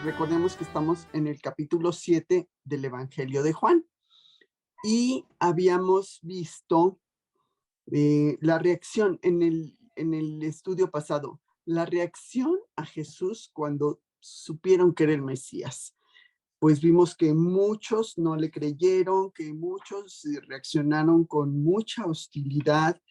recordemos que estamos en el capítulo 7 del Evangelio de Juan y habíamos visto la reacción en el estudio pasado, la reacción a Jesús cuando supieron que era el Mesías. Pues vimos que muchos no le creyeron, que muchos reaccionaron con mucha hostilidad,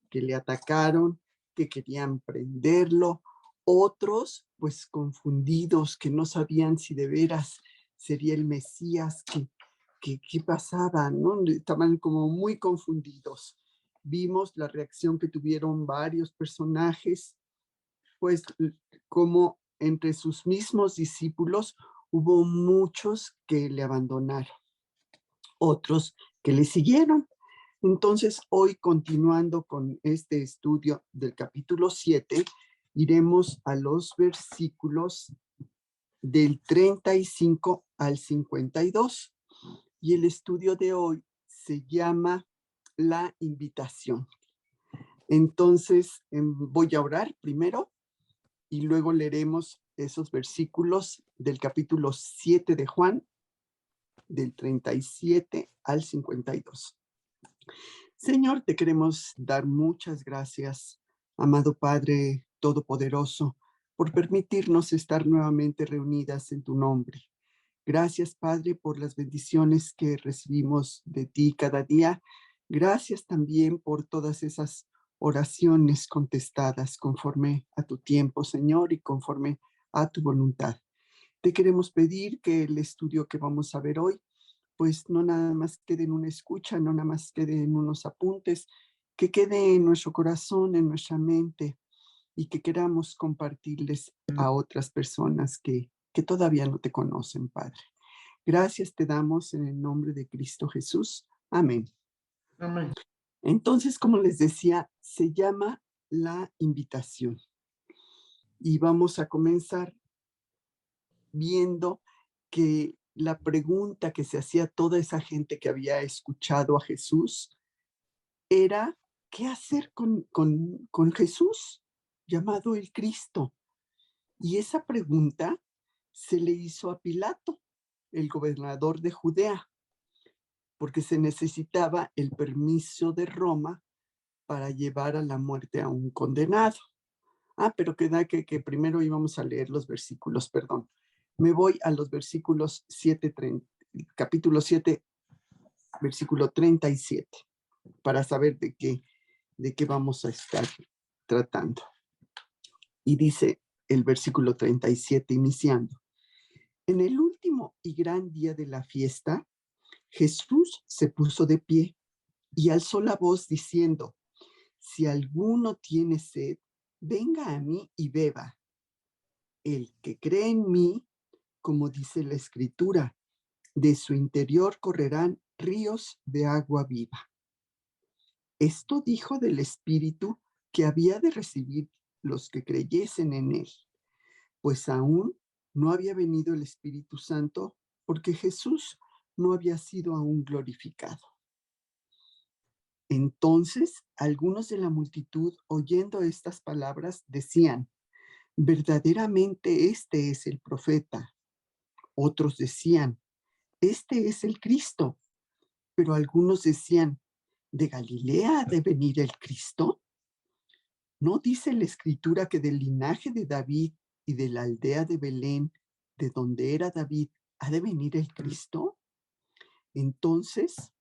que le atacaron, que querían prenderlo. Otros, pues confundidos, que no sabían si de veras sería el Mesías, qué pasaba, ¿no? Estaban como muy confundidos. Vimos la reacción que tuvieron varios personajes, pues como entre sus mismos discípulos hubo muchos que le abandonaron, otros que le siguieron. Entonces, hoy, continuando con este estudio del capítulo 7, iremos a los versículos del 35 al 52. Y el estudio de hoy se llama La invitación. Entonces, voy a orar primero y luego leeremos esos versículos del capítulo 7 de Juan, del 37 al 52. Señor, te queremos dar muchas gracias, amado Padre Todopoderoso, por permitirnos estar nuevamente reunidas en tu nombre. Gracias, Padre, por las bendiciones que recibimos de ti cada día. Gracias también por todas esas oraciones contestadas conforme a tu tiempo, Señor, y conforme a tu voluntad. Te queremos pedir que el estudio que vamos a ver hoy, pues no nada más quede en una escucha, no nada más quede en unos apuntes, que quede en nuestro corazón, en nuestra mente, y que queramos compartirles a otras personas que todavía no te conocen, Padre. Gracias te damos en el nombre de Cristo Jesús. Amén. Amén. Entonces, como les decía, se llama La invitación. Y vamos a comenzar viendo que la pregunta que se hacía toda esa gente que había escuchado a Jesús era, ¿qué hacer con Jesús, llamado el Cristo? Y esa pregunta se le hizo a Pilato, el gobernador de Judea, porque se necesitaba el permiso de Roma para llevar a la muerte a un condenado. Pero queda que primero íbamos a leer los versículos, perdón. Me voy a los versículos 7, capítulo 7, versículo 37, para saber de qué vamos a estar tratando. Y dice el versículo 37, iniciando. En el último y gran día de la fiesta, Jesús se puso de pie y alzó la voz diciendo, si alguno tiene sed, venga a mí y beba. El que cree en mí, como dice la Escritura, de su interior correrán ríos de agua viva. Esto dijo del Espíritu que había de recibir los que creyesen en él, pues aún no había venido el Espíritu Santo porque Jesús no había sido aún glorificado. Entonces, algunos de la multitud, oyendo estas palabras, decían, verdaderamente este es el profeta. Otros decían, este es el Cristo. Pero algunos decían, ¿de Galilea ha de venir el Cristo? ¿No dice la Escritura que del linaje de David y de la aldea de Belén, de donde era David, ha de venir el Cristo? Entonces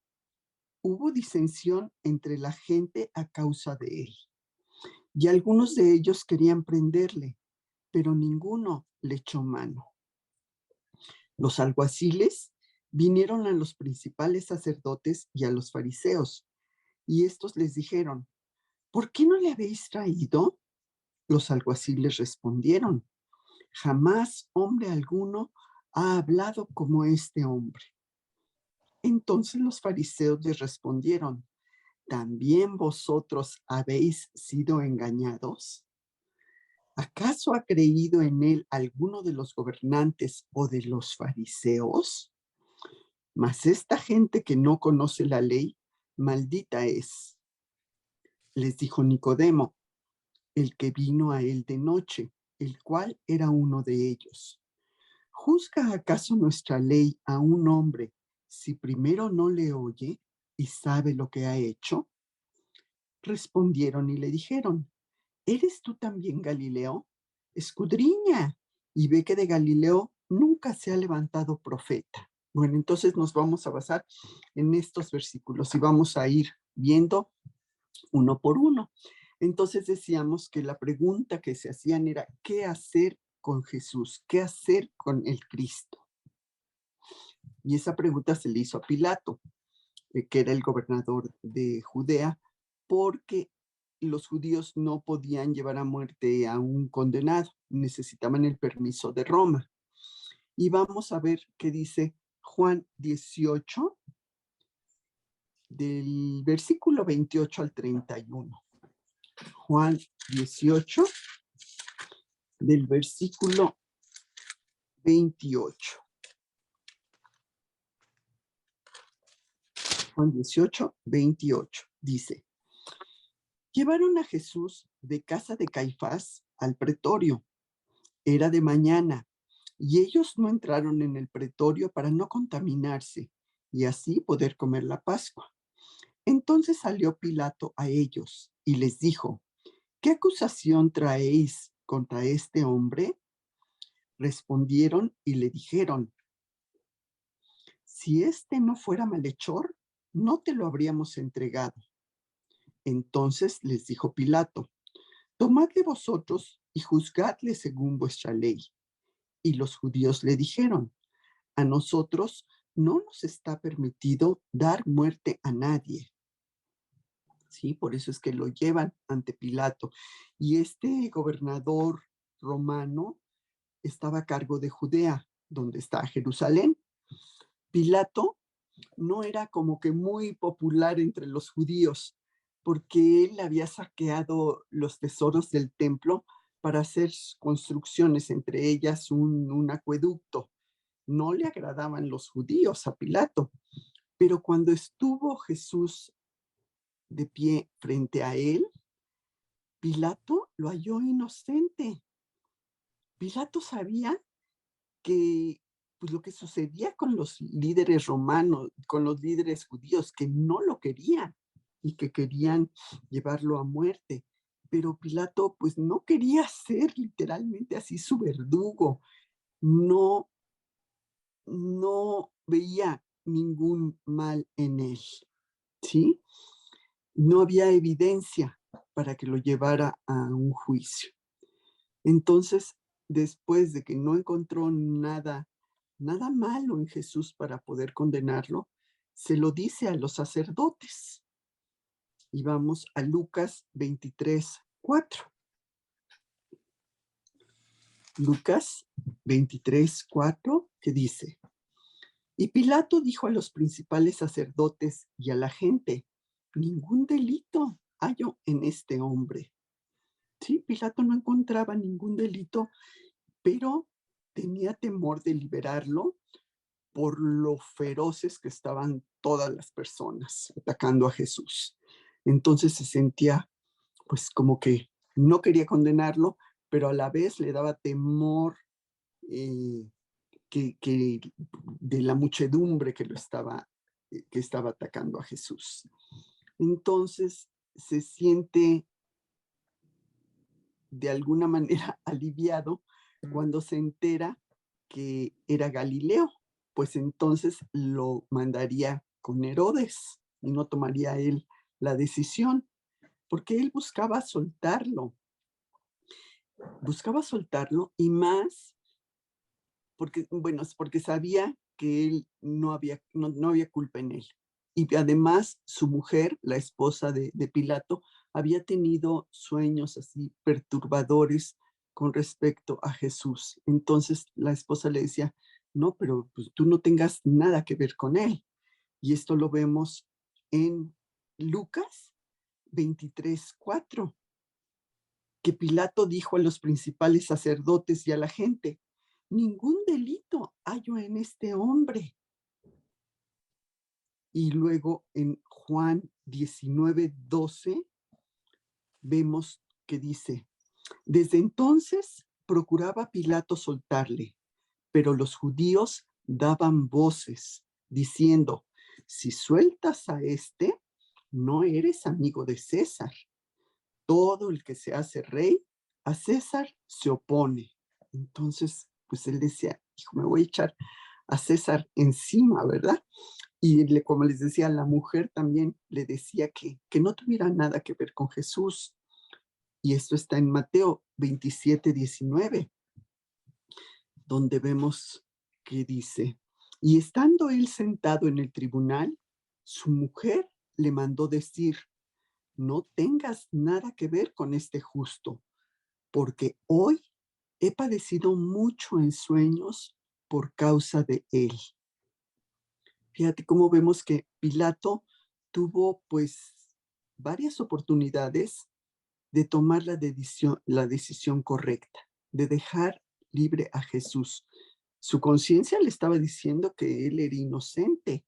hubo disensión entre la gente a causa de él. Y algunos de ellos querían prenderle, pero ninguno le echó mano. Los alguaciles vinieron a los principales sacerdotes y a los fariseos, y estos les dijeron, ¿por qué no le habéis traído? Los alguaciles respondieron, jamás hombre alguno ha hablado como este hombre. Entonces los fariseos les respondieron, ¿también vosotros habéis sido engañados? ¿Acaso ha creído en él alguno de los gobernantes o de los fariseos? Mas esta gente que no conoce la ley, maldita es. Les dijo Nicodemo, el que vino a él de noche, el cual era uno de ellos. ¿juzga acaso nuestra ley a un hombre si primero no le oye y sabe lo que ha hecho? Respondieron y le dijeron: ¿Eres tú también Galileo? Escudriña y ve que de Galileo nunca se ha levantado profeta. Bueno, entonces nos vamos a basar en estos versículos y vamos a ir viendo uno por uno. Entonces decíamos que la pregunta que se hacían era: ¿qué hacer con Jesús? ¿Qué hacer con el Cristo? Y esa pregunta se le hizo a Pilato, que era el gobernador de Judea, porque los judíos no podían llevar a muerte a un condenado, necesitaban el permiso de Roma. Y vamos a ver qué dice Juan 18, del versículo 28 al 31. Juan 18, del versículo 28. Juan 18, 28. Dice: llevaron a Jesús de casa de Caifás al pretorio. Era de mañana, y ellos no entraron en el pretorio para no contaminarse y así poder comer la Pascua. Entonces salió Pilato a ellos y les dijo: ¿qué acusación traéis contra este hombre? Respondieron y le dijeron: si este no fuera malhechor, no te lo habríamos entregado. Entonces les dijo Pilato: tomadle vosotros y juzgadle según vuestra ley. Y los judíos le dijeron: a nosotros no nos está permitido dar muerte a nadie. Sí, por eso es que lo llevan ante Pilato. Y este gobernador romano estaba a cargo de Judea, donde está Jerusalén. Pilato no era como que muy popular entre los judíos, porque él había saqueado los tesoros del templo para hacer construcciones, entre ellas un acueducto. No le agradaban los judíos a Pilato, pero cuando estuvo Jesús de pie frente a él, Pilato lo halló inocente. Pilato sabía que pues, lo que sucedía con los líderes romanos, con los líderes judíos, que no lo querían y que querían llevarlo a muerte. Pero Pilato pues no quería ser literalmente así su verdugo. No, no veía ningún mal en él, ¿sí? No había evidencia para que lo llevara a un juicio. Entonces, después de que no encontró nada malo en Jesús para poder condenarlo, se lo dice a los sacerdotes. Y vamos a Lucas 23, 4. Lucas 23, 4, que dice: y Pilato dijo a los principales sacerdotes y a la gente: ningún delito hallo en este hombre. Sí, Pilato no encontraba ningún delito, pero tenía temor de liberarlo por lo feroces que estaban todas las personas atacando a Jesús. Entonces se sentía pues como que no quería condenarlo, pero a la vez le daba temor que de la muchedumbre que estaba atacando a Jesús. Entonces se siente de alguna manera aliviado cuando se entera que era Galileo, pues entonces lo mandaría con Herodes y no tomaría él la decisión, porque él buscaba soltarlo y más porque, bueno, porque sabía que él no había culpa en él. Y además su mujer, la esposa de Pilato, había tenido sueños así perturbadores con respecto a Jesús. Entonces la esposa le decía: no, pero pues, tú no tengas nada que ver con él. Y esto lo vemos en Lucas 23, 4, que Pilato dijo a los principales sacerdotes y a la gente: ningún delito hallo en este hombre. Y luego en Juan 19, 12 vemos que dice: desde entonces procuraba Pilato soltarle, Pero los judíos daban voces diciendo, si sueltas a este, no eres amigo de César. Todo el que se hace rey, a César se opone. Entonces, pues él decía, hijo, me voy a echar a César encima, ¿verdad? Y como les decía, la mujer también le decía que no tuviera nada que ver con Jesús. Y esto está en Mateo 27:19, donde vemos que dice, y estando él sentado en el tribunal, su mujer le mandó decir, no tengas nada que ver con este justo, porque hoy he padecido mucho en sueños por causa de él. Fíjate cómo vemos que Pilato tuvo pues varias oportunidades de tomar la decisión correcta, de dejar libre a Jesús. Su conciencia le estaba diciendo que él era inocente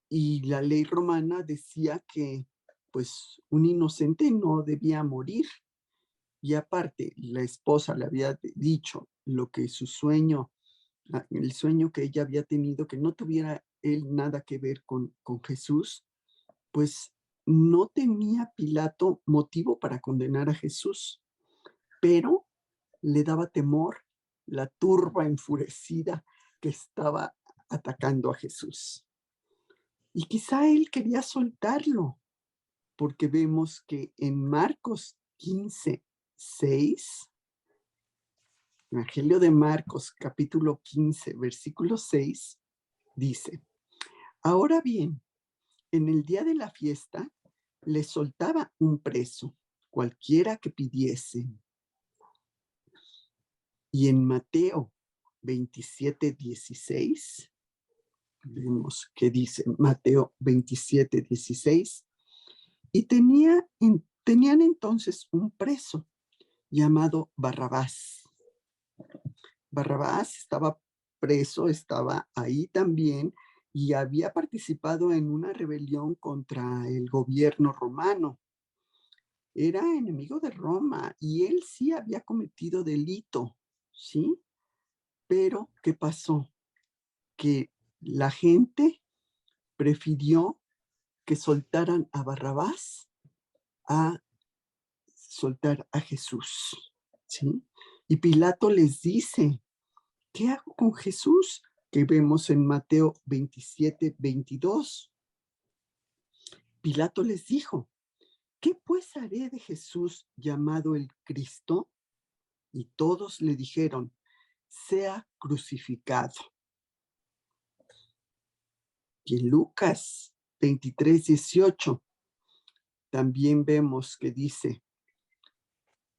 y la ley romana decía que pues un inocente no debía morir. Y aparte, la esposa le había dicho lo que su sueño, el sueño que ella había tenido, que no tuviera él nada que ver con Jesús, pues no tenía Pilato motivo para condenar a Jesús, pero le daba temor la turba enfurecida que estaba atacando a Jesús. Y quizá él quería soltarlo, porque vemos que en Marcos 15:6, Evangelio de Marcos, capítulo 15, versículo 6, dice, ahora bien, en el día de la fiesta, le soltaba un preso, cualquiera que pidiese. Y en Mateo 27:16, vemos que dice Mateo 27:16, y tenían entonces un preso llamado Barrabás. Barrabás estaba preso, estaba ahí también y había participado en una rebelión contra el gobierno romano. Era enemigo de Roma y él sí había cometido delito, ¿sí? Pero, ¿qué pasó? Que la gente prefirió que soltaran a Barrabás a soltar a Jesús, ¿sí? Y Pilato les dice, ¿qué hago con Jesús? Que vemos en Mateo 27:22. Pilato les dijo, ¿qué pues haré de Jesús llamado el Cristo? Y todos le dijeron, sea crucificado. Y en Lucas 23:18 también vemos que dice,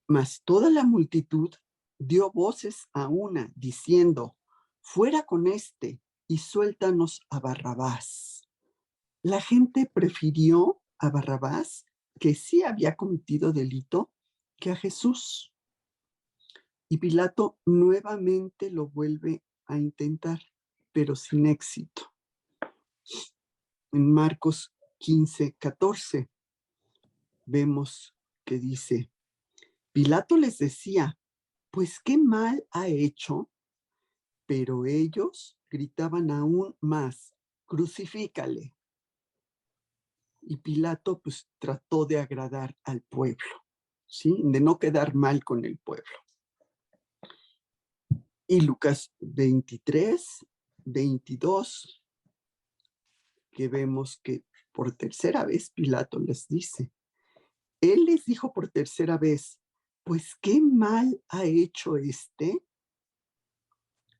mas toda la multitud dio voces a una, diciendo, fuera con este y suéltanos a Barrabás. La gente prefirió a Barrabás, que sí había cometido delito, que a Jesús. Y Pilato nuevamente lo vuelve a intentar, pero sin éxito. En Marcos 15:14 vemos que dice, Pilato les decía, pues qué mal ha hecho, pero ellos gritaban aún más, crucifícale. Y Pilato pues trató de agradar al pueblo, ¿sí? De no quedar mal con el pueblo. Y Lucas 23:22, que vemos que por tercera vez Pilato les dice, él les dijo por tercera vez, pues qué mal ha hecho este.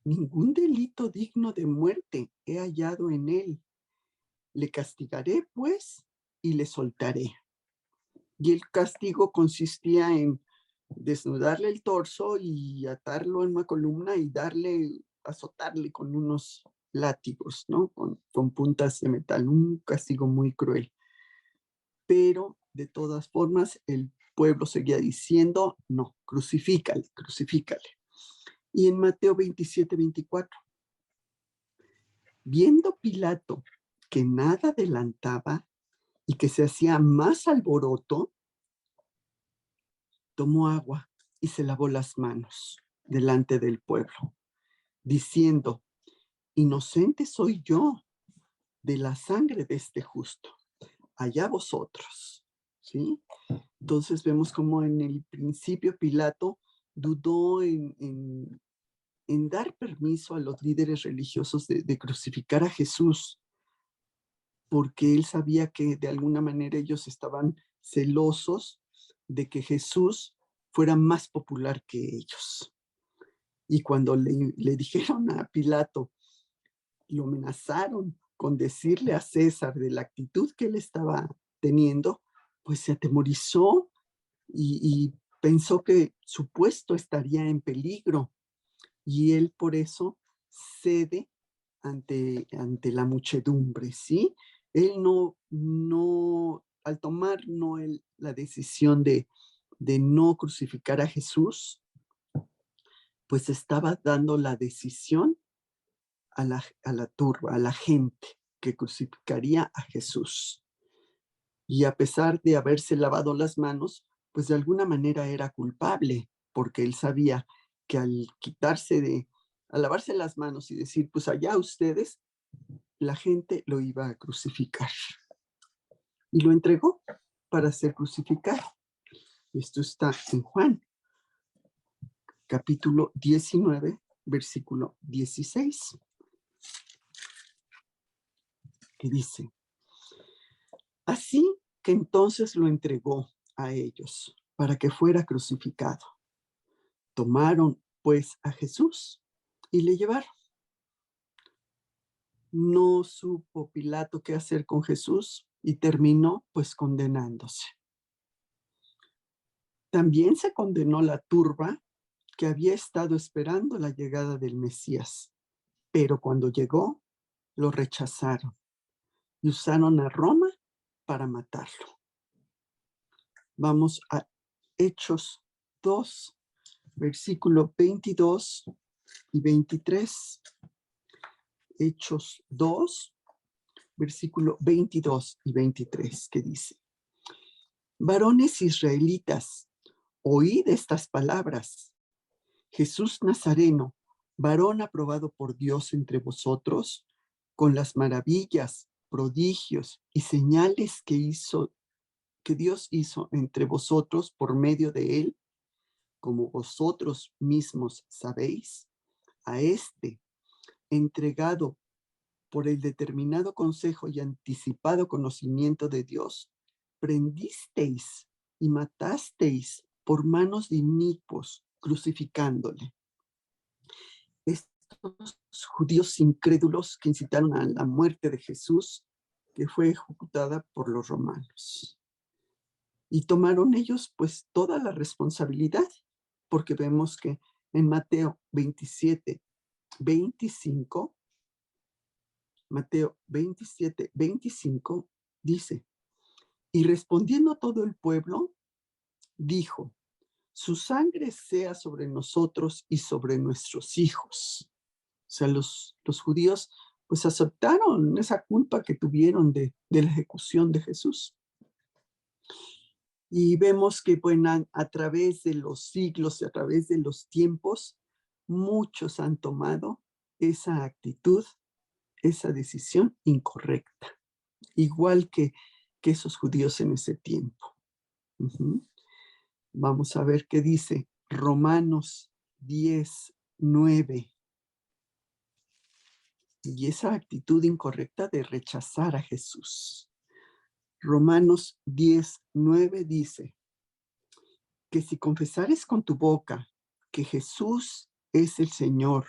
Ningún delito digno de muerte he hallado en él. Le castigaré, pues, y le soltaré. Y el castigo consistía en desnudarle el torso y atarlo en una columna y azotarle con unos látigos, ¿no? Con puntas de metal, un castigo muy cruel. Pero de todas formas, el pueblo seguía diciendo, no, crucifícale, crucifícale. Y en Mateo 27:24, viendo Pilato que nada adelantaba y que se hacía más alboroto, tomó agua y se lavó las manos delante del pueblo, diciendo: inocente soy yo de la sangre de este justo, allá vosotros, ¿sí? Entonces vemos como en el principio Pilato dudó en dar permiso a los líderes religiosos de crucificar a Jesús, porque él sabía que de alguna manera ellos estaban celosos de que Jesús fuera más popular que ellos. Y cuando le dijeron a Pilato, lo amenazaron con decirle a César de la actitud que él estaba teniendo, pues se atemorizó y pensó que su puesto estaría en peligro. Y él por eso cede ante la muchedumbre, ¿sí? Él al tomar la decisión de no crucificar a Jesús, pues estaba dando la decisión a la turba, a la gente que crucificaría a Jesús. Y a pesar de haberse lavado las manos, pues de alguna manera era culpable, porque él sabía que al lavarse las manos y decir, pues allá ustedes, la gente lo iba a crucificar. Y lo entregó para ser crucificado. Esto está en Juan, capítulo 19, versículo 16, que dice: así que entonces lo entregó a ellos para que fuera crucificado. Tomaron pues a Jesús y le llevaron. No supo Pilato qué hacer con Jesús y terminó pues condenándose. También se condenó la turba que había estado esperando la llegada del Mesías, pero cuando llegó lo rechazaron y usaron a Roma para matarlo. Vamos a Hechos 2, versículo 22 y 23. Hechos 2, versículo 22 y 23, que dice: varones israelitas, oíd estas palabras. Jesús Nazareno, varón aprobado por Dios entre vosotros, con las maravillas, prodigios y señales que Dios hizo entre vosotros por medio de él, como vosotros mismos sabéis, a este, entregado por el determinado consejo y anticipado conocimiento de Dios, prendisteis y matasteis por manos de inicuos, crucificándole. Estos judíos incrédulos que incitaron a la muerte de Jesús, que fue ejecutada por los romanos. Y tomaron ellos pues toda la responsabilidad, porque vemos que en Mateo 27, 25, Mateo 27, 25 dice: y respondiendo todo el pueblo, dijo: su sangre sea sobre nosotros y sobre nuestros hijos. O sea, los judíos pues aceptaron esa culpa que tuvieron de la ejecución de Jesús. Y vemos que bueno, a través de los siglos y a través de los tiempos, muchos han tomado esa actitud, esa decisión incorrecta, igual que esos judíos en ese tiempo. Vamos a ver qué dice Romanos 10, 9. Y esa actitud incorrecta de rechazar a Jesús. Romanos 10, 9 dice que si confesares con tu boca que Jesús es el Señor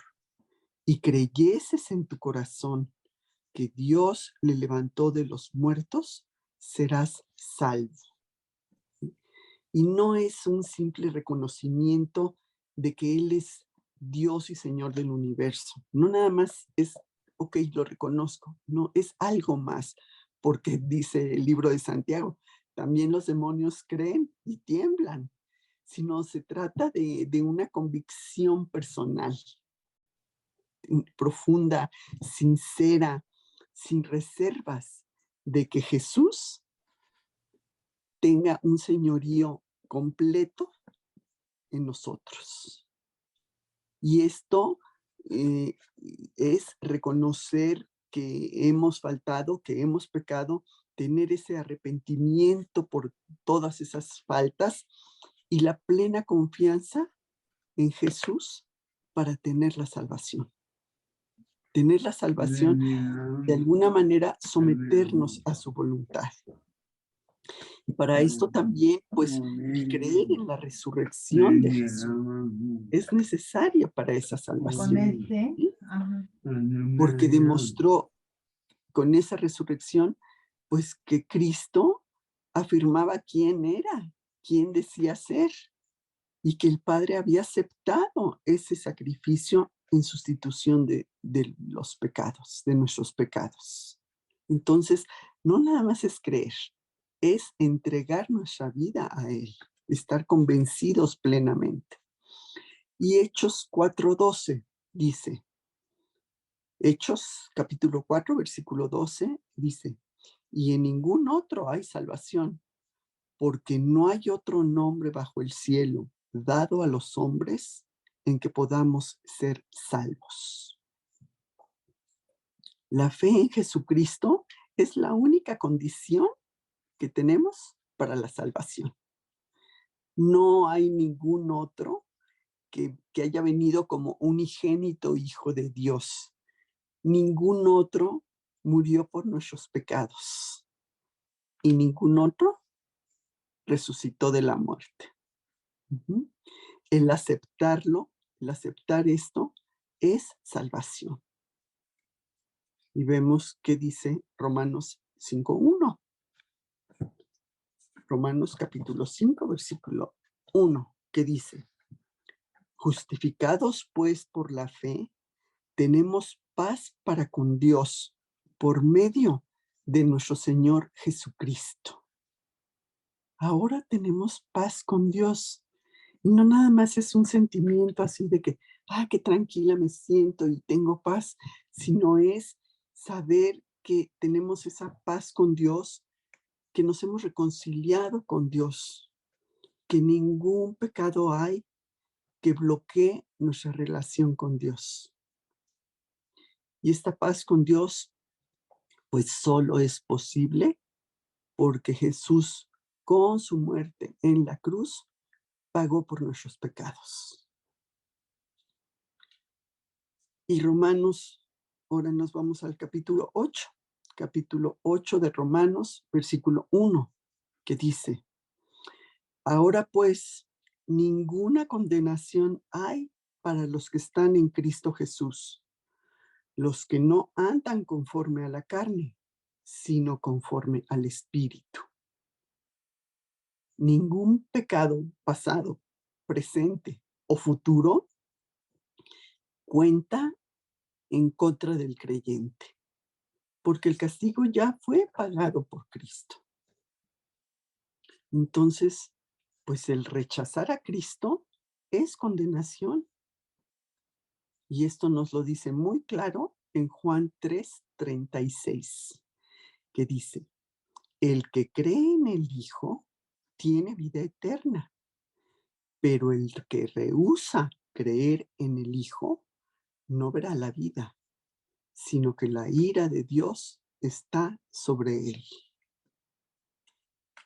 y creyeses en tu corazón que Dios le levantó de los muertos, serás salvo. Y no es un simple reconocimiento de que Él es Dios y Señor del universo. No nada más es, ok, lo reconozco. No, es algo más, porque dice el libro de Santiago, también los demonios creen y tiemblan, sino se trata de una convicción personal, profunda, sincera, sin reservas, de que Jesús tenga un señorío completo en nosotros. Y esto es reconocer que hemos faltado, que hemos pecado, tener ese arrepentimiento por todas esas faltas y la plena confianza en Jesús para tener la salvación. Tener la salvación, de alguna manera, someternos a su voluntad. Y para esto también, pues, el creer en la resurrección de Jesús es necesaria para esa salvación. ¿Sí? Porque demostró con esa resurrección, pues, que Cristo afirmaba quién era, quién decía ser, y que el Padre había aceptado ese sacrificio en sustitución de los pecados, de nuestros pecados. Entonces, no nada más es creer, es entregar nuestra vida a Él, estar convencidos plenamente. Y Hechos 4:12 dice, Hechos capítulo 4, versículo 12, dice, y en ningún otro hay salvación, porque no hay otro nombre bajo el cielo dado a los hombres en que podamos ser salvos. La fe en Jesucristo es la única condición que tenemos para la salvación. No hay ningún otro que haya venido como unigénito Hijo de Dios. Ningún otro murió por nuestros pecados y ningún otro resucitó de la muerte. Uh-huh. El aceptarlo, el aceptar esto, es salvación. Y vemos qué dice Romanos 5:1. Romanos capítulo 5, versículo 1, que dice, justificados pues por la fe, tenemos paz para con Dios por medio de nuestro Señor Jesucristo. Ahora tenemos paz con Dios. Y no nada más es un sentimiento así de que, qué tranquila me siento y tengo paz, sino es saber que tenemos esa paz con Dios, que nos hemos reconciliado con Dios, que ningún pecado hay que bloquee nuestra relación con Dios. Y esta paz con Dios, pues solo es posible porque Jesús, con su muerte en la cruz, pagó por nuestros pecados. Y Romanos, ahora nos vamos al capítulo 8 de Romanos, versículo 1, que dice, ahora pues, ninguna condenación hay para los que están en Cristo Jesús, los que no andan conforme a la carne, sino conforme al Espíritu. Ningún pecado pasado, presente o futuro cuenta en contra del creyente, porque el castigo ya fue pagado por Cristo. Entonces, pues el rechazar a Cristo es condenación. Y esto nos lo dice muy claro en Juan 3:36, que dice, el que cree en el Hijo tiene vida eterna, pero el que rehúsa creer en el Hijo no verá la vida, sino que la ira de Dios está sobre él.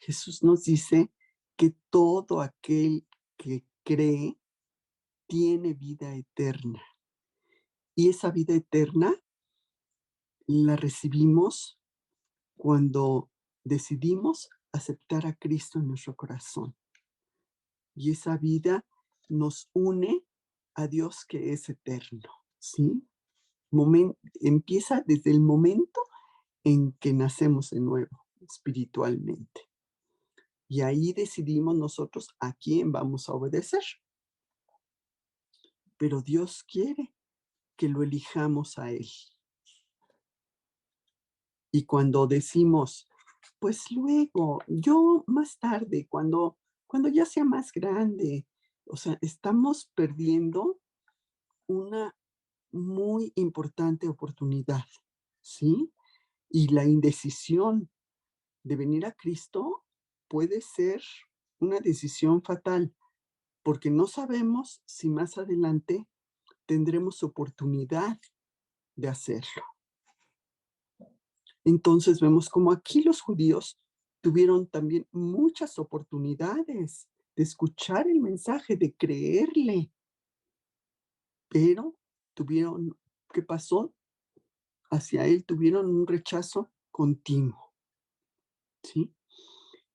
Jesús nos dice que todo aquel que cree tiene vida eterna. Y esa vida eterna la recibimos cuando decidimos aceptar a Cristo en nuestro corazón. Y esa vida nos une a Dios que es eterno, ¿sí? Empieza desde el momento en que nacemos de nuevo, espiritualmente. Y ahí decidimos nosotros a quién vamos a obedecer. Pero Dios quiere que lo elijamos a Él. Y cuando decimos, pues luego, yo más tarde, cuando ya sea más grande, o sea, estamos perdiendo una muy importante oportunidad, ¿sí? Y la indecisión de venir a Cristo puede ser una decisión fatal, porque no sabemos si más adelante tendremos oportunidad de hacerlo. Entonces vemos como aquí los judíos tuvieron también muchas oportunidades de escuchar el mensaje, de creerle, pero tuvieron, ¿qué pasó? Hacia él tuvieron un rechazo continuo, ¿sí?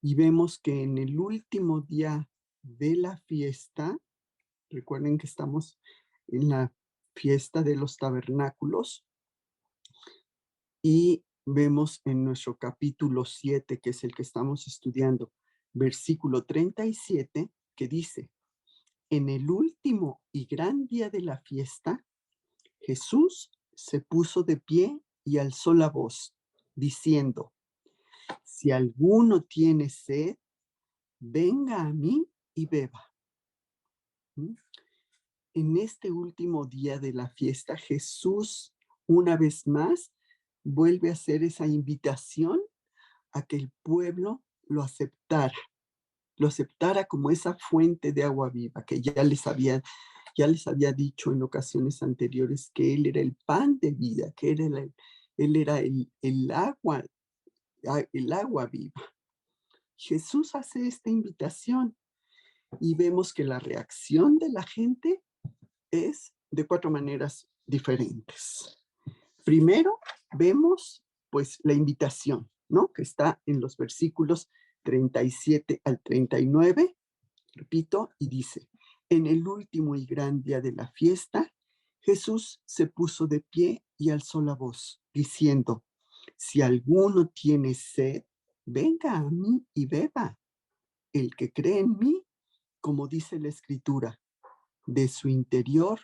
Y vemos que en el último día de la fiesta, recuerden que estamos en la fiesta de los tabernáculos, y vemos en nuestro capítulo 7, que es el que estamos estudiando, versículo 37, que dice: en el último y gran día de la fiesta, Jesús se puso de pie y alzó la voz, diciendo: si alguno tiene sed, venga a mí y beba. ¿Mm? En este último día de la fiesta, Jesús, una vez más, vuelve a hacer esa invitación a que el pueblo lo aceptara como esa fuente de agua viva, que ya les había dicho en ocasiones anteriores que Él era el pan de vida, que Él era el agua viva. Jesús hace esta invitación y vemos que la reacción de la gente es de 4 maneras diferentes. Primero, vemos pues la invitación, ¿no? Que está en los versículos 37 al 39, repito, y dice: en el último y gran día de la fiesta, Jesús se puso de pie y alzó la voz, diciendo: si alguno tiene sed, venga a mí y beba. El que cree en mí, como dice la Escritura, de su interior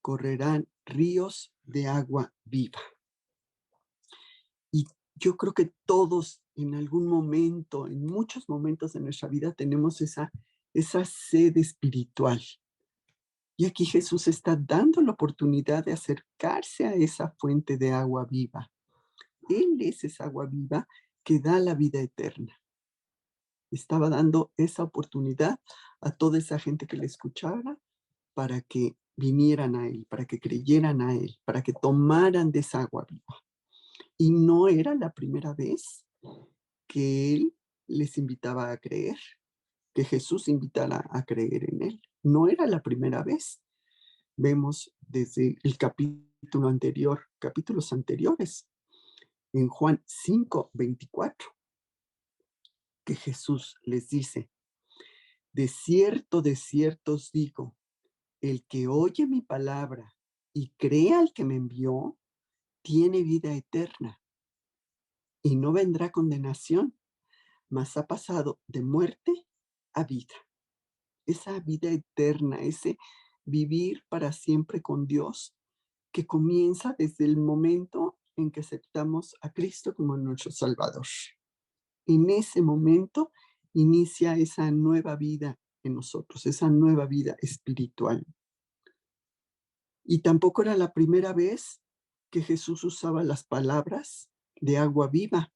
correrán ríos de agua viva. Y yo creo que todos en algún momento, en muchos momentos de nuestra vida, tenemos esa sed espiritual. Y aquí Jesús está dando la oportunidad de acercarse a esa fuente de agua viva. Él es esa agua viva que da la vida eterna. Estaba dando esa oportunidad a toda esa gente que le escuchara para que vinieran a Él, para que creyeran a Él, para que tomaran de esa agua viva. Y no era la primera vez que Él les invitaba a creer, que Jesús invitara a creer en Él. No era la primera vez. Vemos desde el capítulo anterior, capítulos anteriores, en Juan 5:24, que Jesús les dice: de cierto os digo, el que oye mi palabra y cree al que me envió, tiene vida eterna y no vendrá condenación, mas ha pasado de muerte a vida. Esa vida eterna, ese vivir para siempre con Dios, que comienza desde el momento en que aceptamos a Cristo como nuestro Salvador. En ese momento inicia esa nueva vida en nosotros, esa nueva vida espiritual. Y tampoco era la primera vez que Jesús usaba las palabras de agua viva.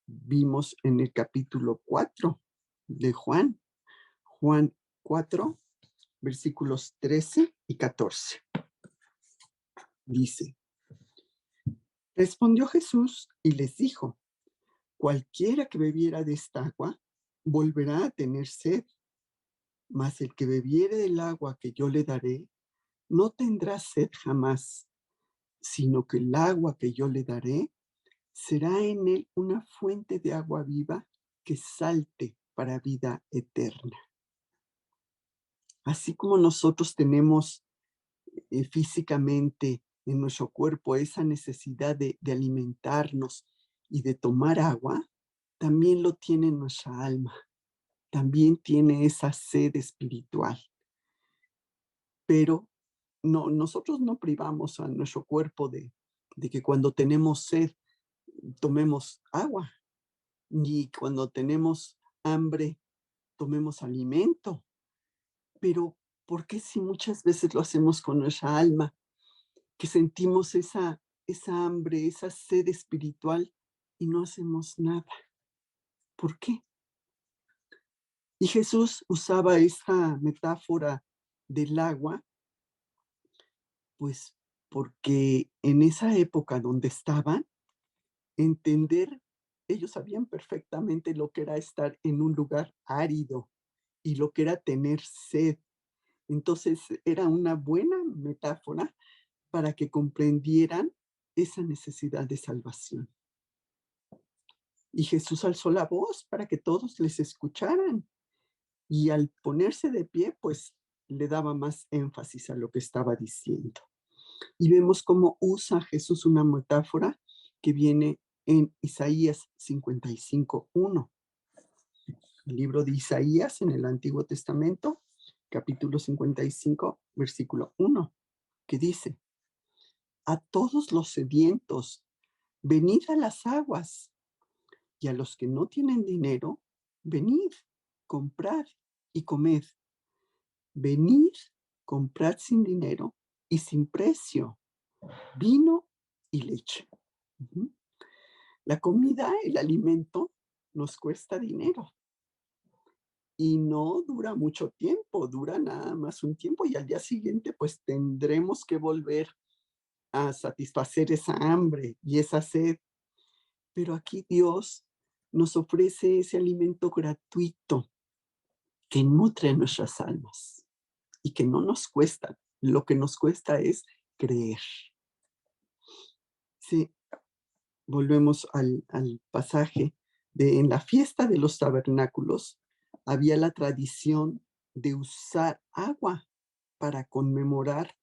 Vimos en el capítulo 4 de Juan 4, versículos 13 y 14. Dice: respondió Jesús y les dijo: cualquiera que bebiera de esta agua volverá a tener sed, mas el que bebiere del agua que yo le daré no tendrá sed jamás, sino que el agua que yo le daré será en él una fuente de agua viva que salte para vida eterna. Así como nosotros tenemos físicamente en nuestro cuerpo esa necesidad de alimentarnos y de tomar agua, también lo tiene nuestra alma, también tiene esa sed espiritual. Pero no, nosotros no privamos a nuestro cuerpo de que cuando tenemos sed tomemos agua, ni cuando tenemos hambre tomemos alimento. Pero ¿por qué si muchas veces lo hacemos con nuestra alma, que sentimos esa hambre, esa sed espiritual y no hacemos nada? ¿Por qué? Y Jesús usaba esta metáfora del agua Pues porque en esa época donde estaban, entender, ellos sabían perfectamente lo que era estar en un lugar árido y lo que era tener sed. Entonces era una buena metáfora para que comprendieran esa necesidad de salvación. Y Jesús alzó la voz para que todos les escucharan. Y al ponerse de pie, pues le daba más énfasis a lo que estaba diciendo. Y vemos cómo usa Jesús una metáfora que viene en Isaías 55:1. El libro de Isaías en el Antiguo Testamento, capítulo 55, versículo 1, que dice: a todos los sedientos, venid a las aguas, y a los que no tienen dinero, venid, comprad y comed. Venid, comprad sin dinero y sin precio, vino y leche. Ujú. La comida, el alimento, nos cuesta dinero y no dura mucho tiempo, dura nada más un tiempo y al día siguiente pues tendremos que volver a satisfacer esa hambre y esa sed. Pero aquí Dios nos ofrece ese alimento gratuito que nutre nuestras almas y que no nos cuesta. Lo que nos cuesta es creer. Sí, volvemos al pasaje de en la fiesta de los tabernáculos había la tradición de usar agua para conmemorar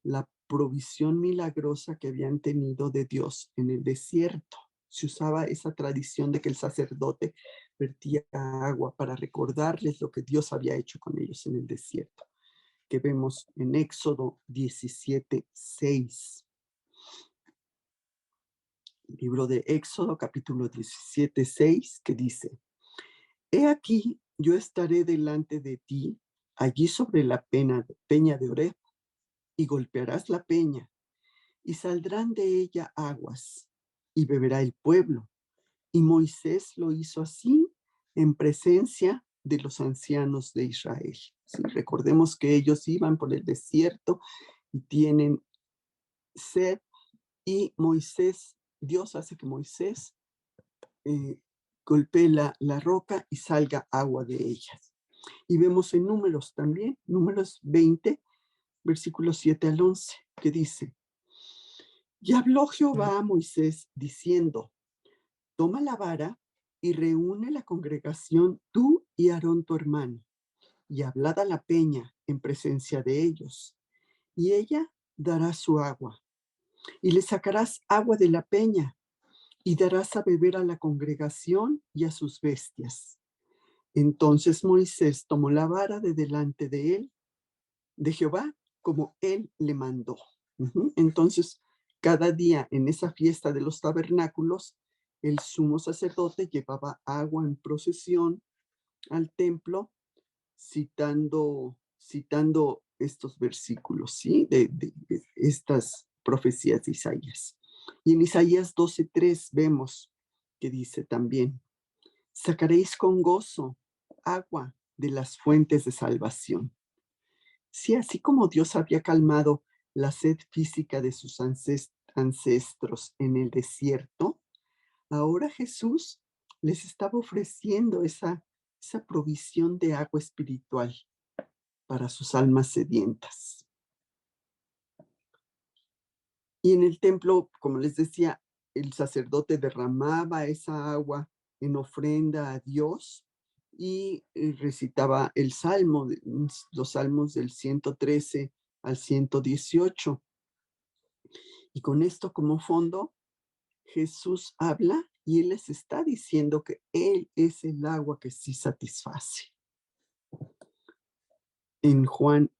la provisión milagrosa que habían tenido de Dios en el desierto. Se usaba esa tradición de que el sacerdote vertía agua para recordarles lo que Dios había hecho con ellos en el desierto, que vemos en Éxodo 17:6. Libro de Éxodo, capítulo 17:6, que dice: he aquí, yo estaré delante de ti, allí sobre la peña de Oreb, y golpearás la peña, y saldrán de ella aguas, y beberá el pueblo. Y Moisés lo hizo así en presencia de los ancianos de Israel. Sí, recordemos que ellos iban por el desierto y tienen sed, y Dios hace que Moisés eh, golpee la roca y salga agua de ellas. Y vemos en Números también, Números 20, versículos 7 al 11, que dice: y habló Jehová a Moisés diciendo: toma la vara y reúne la congregación tú y Aarón tu hermano, y hablad a la peña en presencia de ellos, y ella dará su agua, y le sacarás agua de la peña, y darás a beber a la congregación y a sus bestias. Entonces Moisés tomó la vara de delante de él, de Jehová, como él le mandó. Entonces, cada día en esa fiesta de los tabernáculos, el sumo sacerdote llevaba agua en procesión al templo, citando estos versículos, ¿sí? De estas profecías de Isaías. Y en Isaías 12:3 vemos que dice también: sacaréis con gozo agua de las fuentes de salvación. Sí, así como Dios había calmado la sed física de sus ancestros en el desierto, ahora Jesús les estaba ofreciendo esa provisión de agua espiritual para sus almas sedientas. Y en el templo, como les decía, el sacerdote derramaba esa agua en ofrenda a Dios y recitaba el salmo, los salmos del 113 al 118. Y con esto como fondo, Jesús habla y Él les está diciendo que Él es el agua que sí satisface. En Juan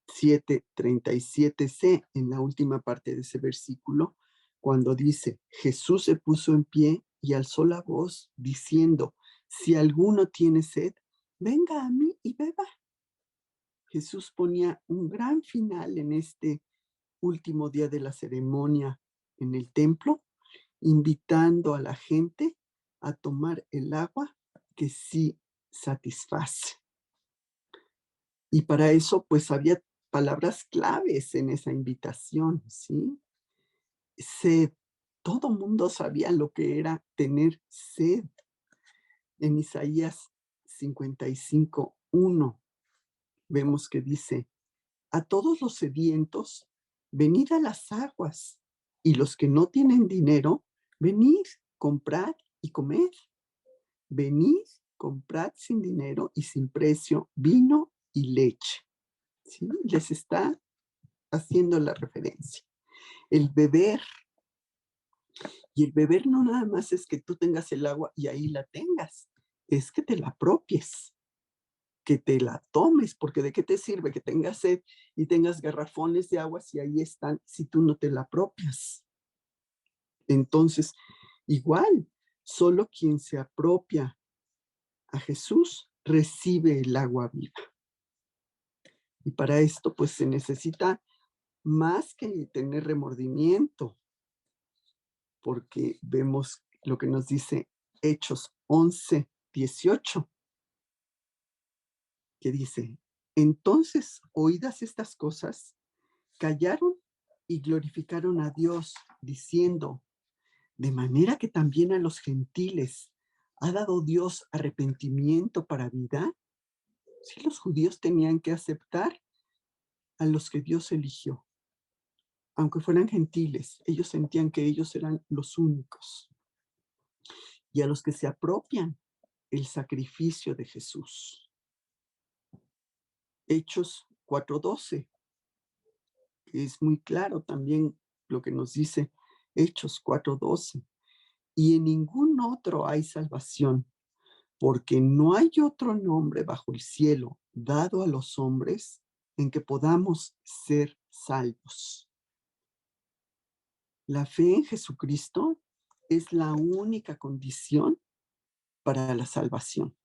7:37c, en la última parte de ese versículo, cuando dice: Jesús se puso en pie y alzó la voz diciendo: si alguno tiene sed, venga a mí y beba. Jesús ponía un gran final en este último día de la ceremonia en el templo, invitando a la gente a tomar el agua que sí satisface. Y para eso, pues había palabras claves en esa invitación, ¿sí? Sed. Todo mundo sabía lo que era tener sed. En Isaías 55:1 vemos que dice: a todos los sedientos, venid a las aguas, y los que no tienen dinero, venid, comprad y comed. Venid, comprad sin dinero y sin precio vino y leche. ¿Sí? Les está haciendo la referencia. El beber. Y el beber no nada más es que tú tengas el agua y ahí la tengas, es que te la apropies, que te la tomes, porque ¿de qué te sirve que tengas sed y tengas garrafones de agua si ahí están, si tú no te la apropias? Entonces, igual, solo quien se apropia a Jesús recibe el agua viva. Y para esto, pues se necesita más que tener remordimiento, porque vemos lo que nos dice Hechos 11:18, que dice: entonces, oídas estas cosas, callaron y glorificaron a Dios, diciendo: de manera que también a los gentiles ha dado Dios arrepentimiento para vida. Sí, los judíos tenían que aceptar a los que Dios eligió. Aunque fueran gentiles, ellos sentían que ellos eran los únicos. Y a los que se apropian el sacrificio de Jesús. Hechos 4:12, que es muy claro también lo que nos dice Hechos 4:12. Y en ningún otro hay salvación, porque no hay otro nombre bajo el cielo dado a los hombres en que podamos ser salvos. La fe en Jesucristo es la única condición para la salvación.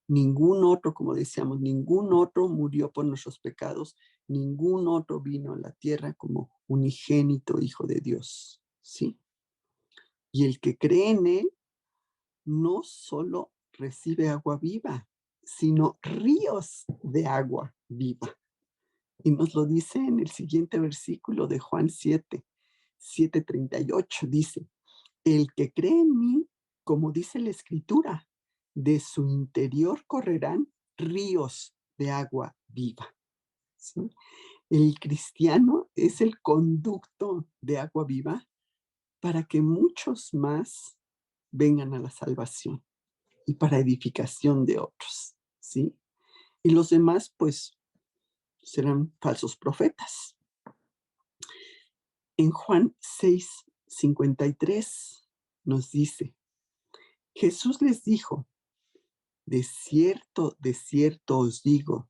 Ningún otro, como decíamos, ningún otro murió por nuestros pecados, ningún otro vino a la tierra como unigénito Hijo de Dios, ¿sí? Y el que cree en él no solo recibe agua viva, sino ríos de agua viva. Y nos lo dice en el siguiente versículo de Juan 7:38, dice: el que cree en mí, como dice la Escritura, de su interior correrán ríos de agua viva. ¿Sí? El cristiano es el conducto de agua viva para que muchos más vengan a la salvación y para edificación de otros, ¿sí? Y los demás, pues, serán falsos profetas. En Juan 6:53 nos dice: Jesús les dijo: de cierto os digo,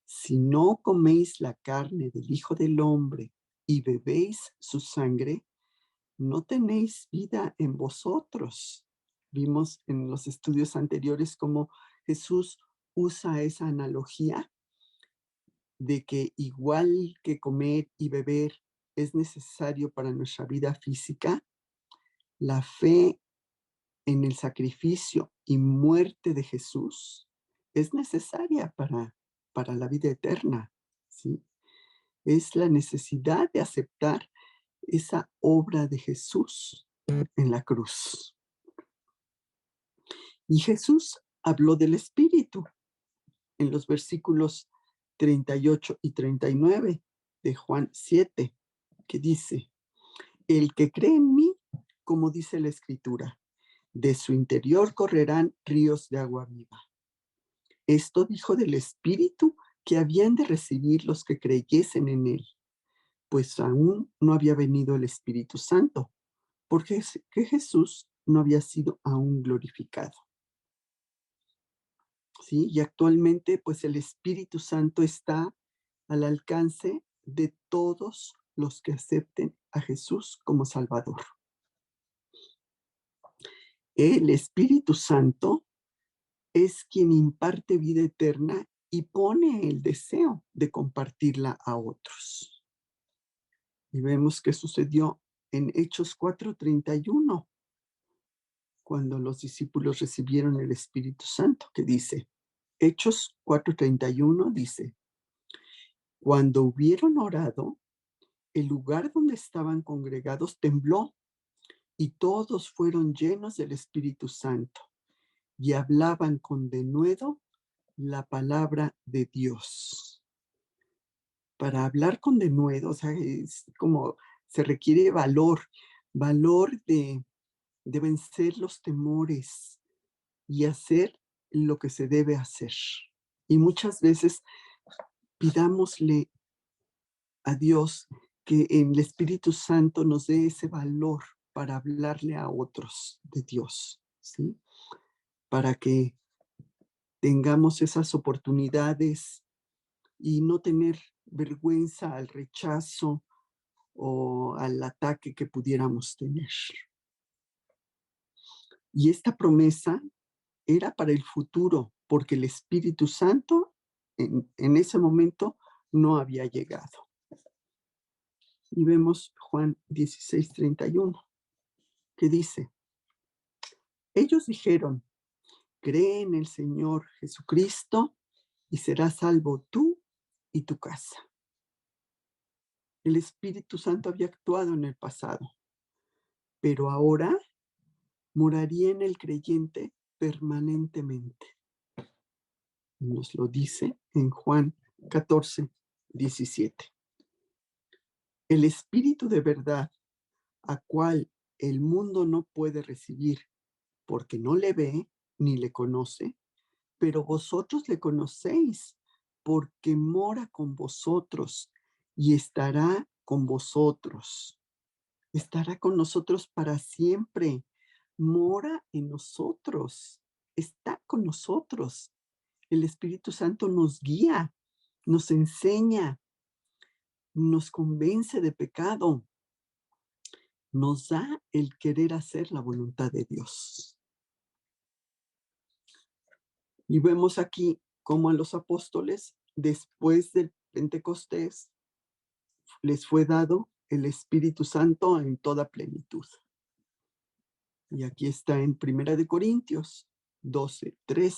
si no coméis la carne del Hijo del Hombre y bebéis su sangre, no tenéis vida en vosotros. Vimos en los estudios anteriores cómo Jesús usa esa analogía de que igual que comer y beber es necesario para nuestra vida física, la fe en el sacrificio y muerte de Jesús es necesaria para la vida eterna, ¿sí? Es la necesidad de aceptar esa obra de Jesús en la cruz. Y Jesús habló del Espíritu en los versículos 38 y 39 de Juan 7, que dice: el que cree en mí, como dice la Escritura, de su interior correrán ríos de agua viva. Esto dijo del Espíritu que habían de recibir los que creyesen en él, pues aún no había venido el Espíritu Santo, porque que Jesús no había sido aún glorificado. ¿Sí? Y actualmente, pues el Espíritu Santo está al alcance de todos los que acepten a Jesús como Salvador. El Espíritu Santo es quien imparte vida eterna y pone el deseo de compartirla a otros. Y vemos que sucedió en Hechos 4:31, cuando los discípulos recibieron el Espíritu Santo, que dice, Hechos 4:31 dice: Cuando hubieron orado, el lugar donde estaban congregados tembló y todos fueron llenos del Espíritu Santo y hablaban con denuedo la palabra de Dios. Para hablar con denuedo, o sea, es como se requiere valor de vencer los temores y hacer lo que se debe hacer. Y muchas veces pidámosle a Dios que el Espíritu Santo nos dé ese valor para hablarle a otros de Dios, ¿sí? Para que tengamos esas oportunidades y no tener vergüenza al rechazo o al ataque que pudiéramos tener. Y esta promesa era para el futuro, porque el Espíritu Santo en ese momento no había llegado. Y vemos Juan 16:31, que dice, ellos dijeron, cree en el Señor Jesucristo y serás salvo tú y tu casa. El Espíritu Santo había actuado en el pasado, pero ahora moraría en el creyente permanentemente. Nos lo dice en Juan 14:17. El Espíritu de verdad, a cual el mundo no puede recibir porque no le ve ni le conoce, pero vosotros le conocéis porque mora con vosotros y estará con vosotros. Estará con nosotros para siempre. Mora en nosotros. Está con nosotros. El Espíritu Santo nos guía, nos enseña, nos convence de pecado, nos da el querer hacer la voluntad de Dios. Y vemos aquí cómo a los apóstoles, después del Pentecostés, les fue dado el Espíritu Santo en toda plenitud. Y aquí está en 1 Corintios 12:13.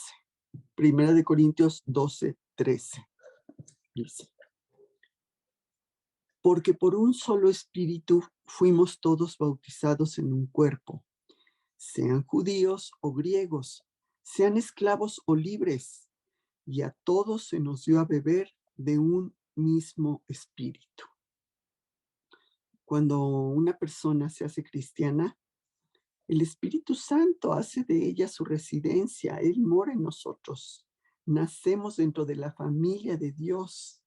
1 Corintios 12:13. Dice, porque por un solo espíritu fuimos todos bautizados en un cuerpo, sean judíos o griegos, sean esclavos o libres, y a todos se nos dio a beber de un mismo espíritu. Cuando una persona se hace cristiana, el Espíritu Santo hace de ella su residencia, Él mora en nosotros. Nacemos dentro de la familia de Dios.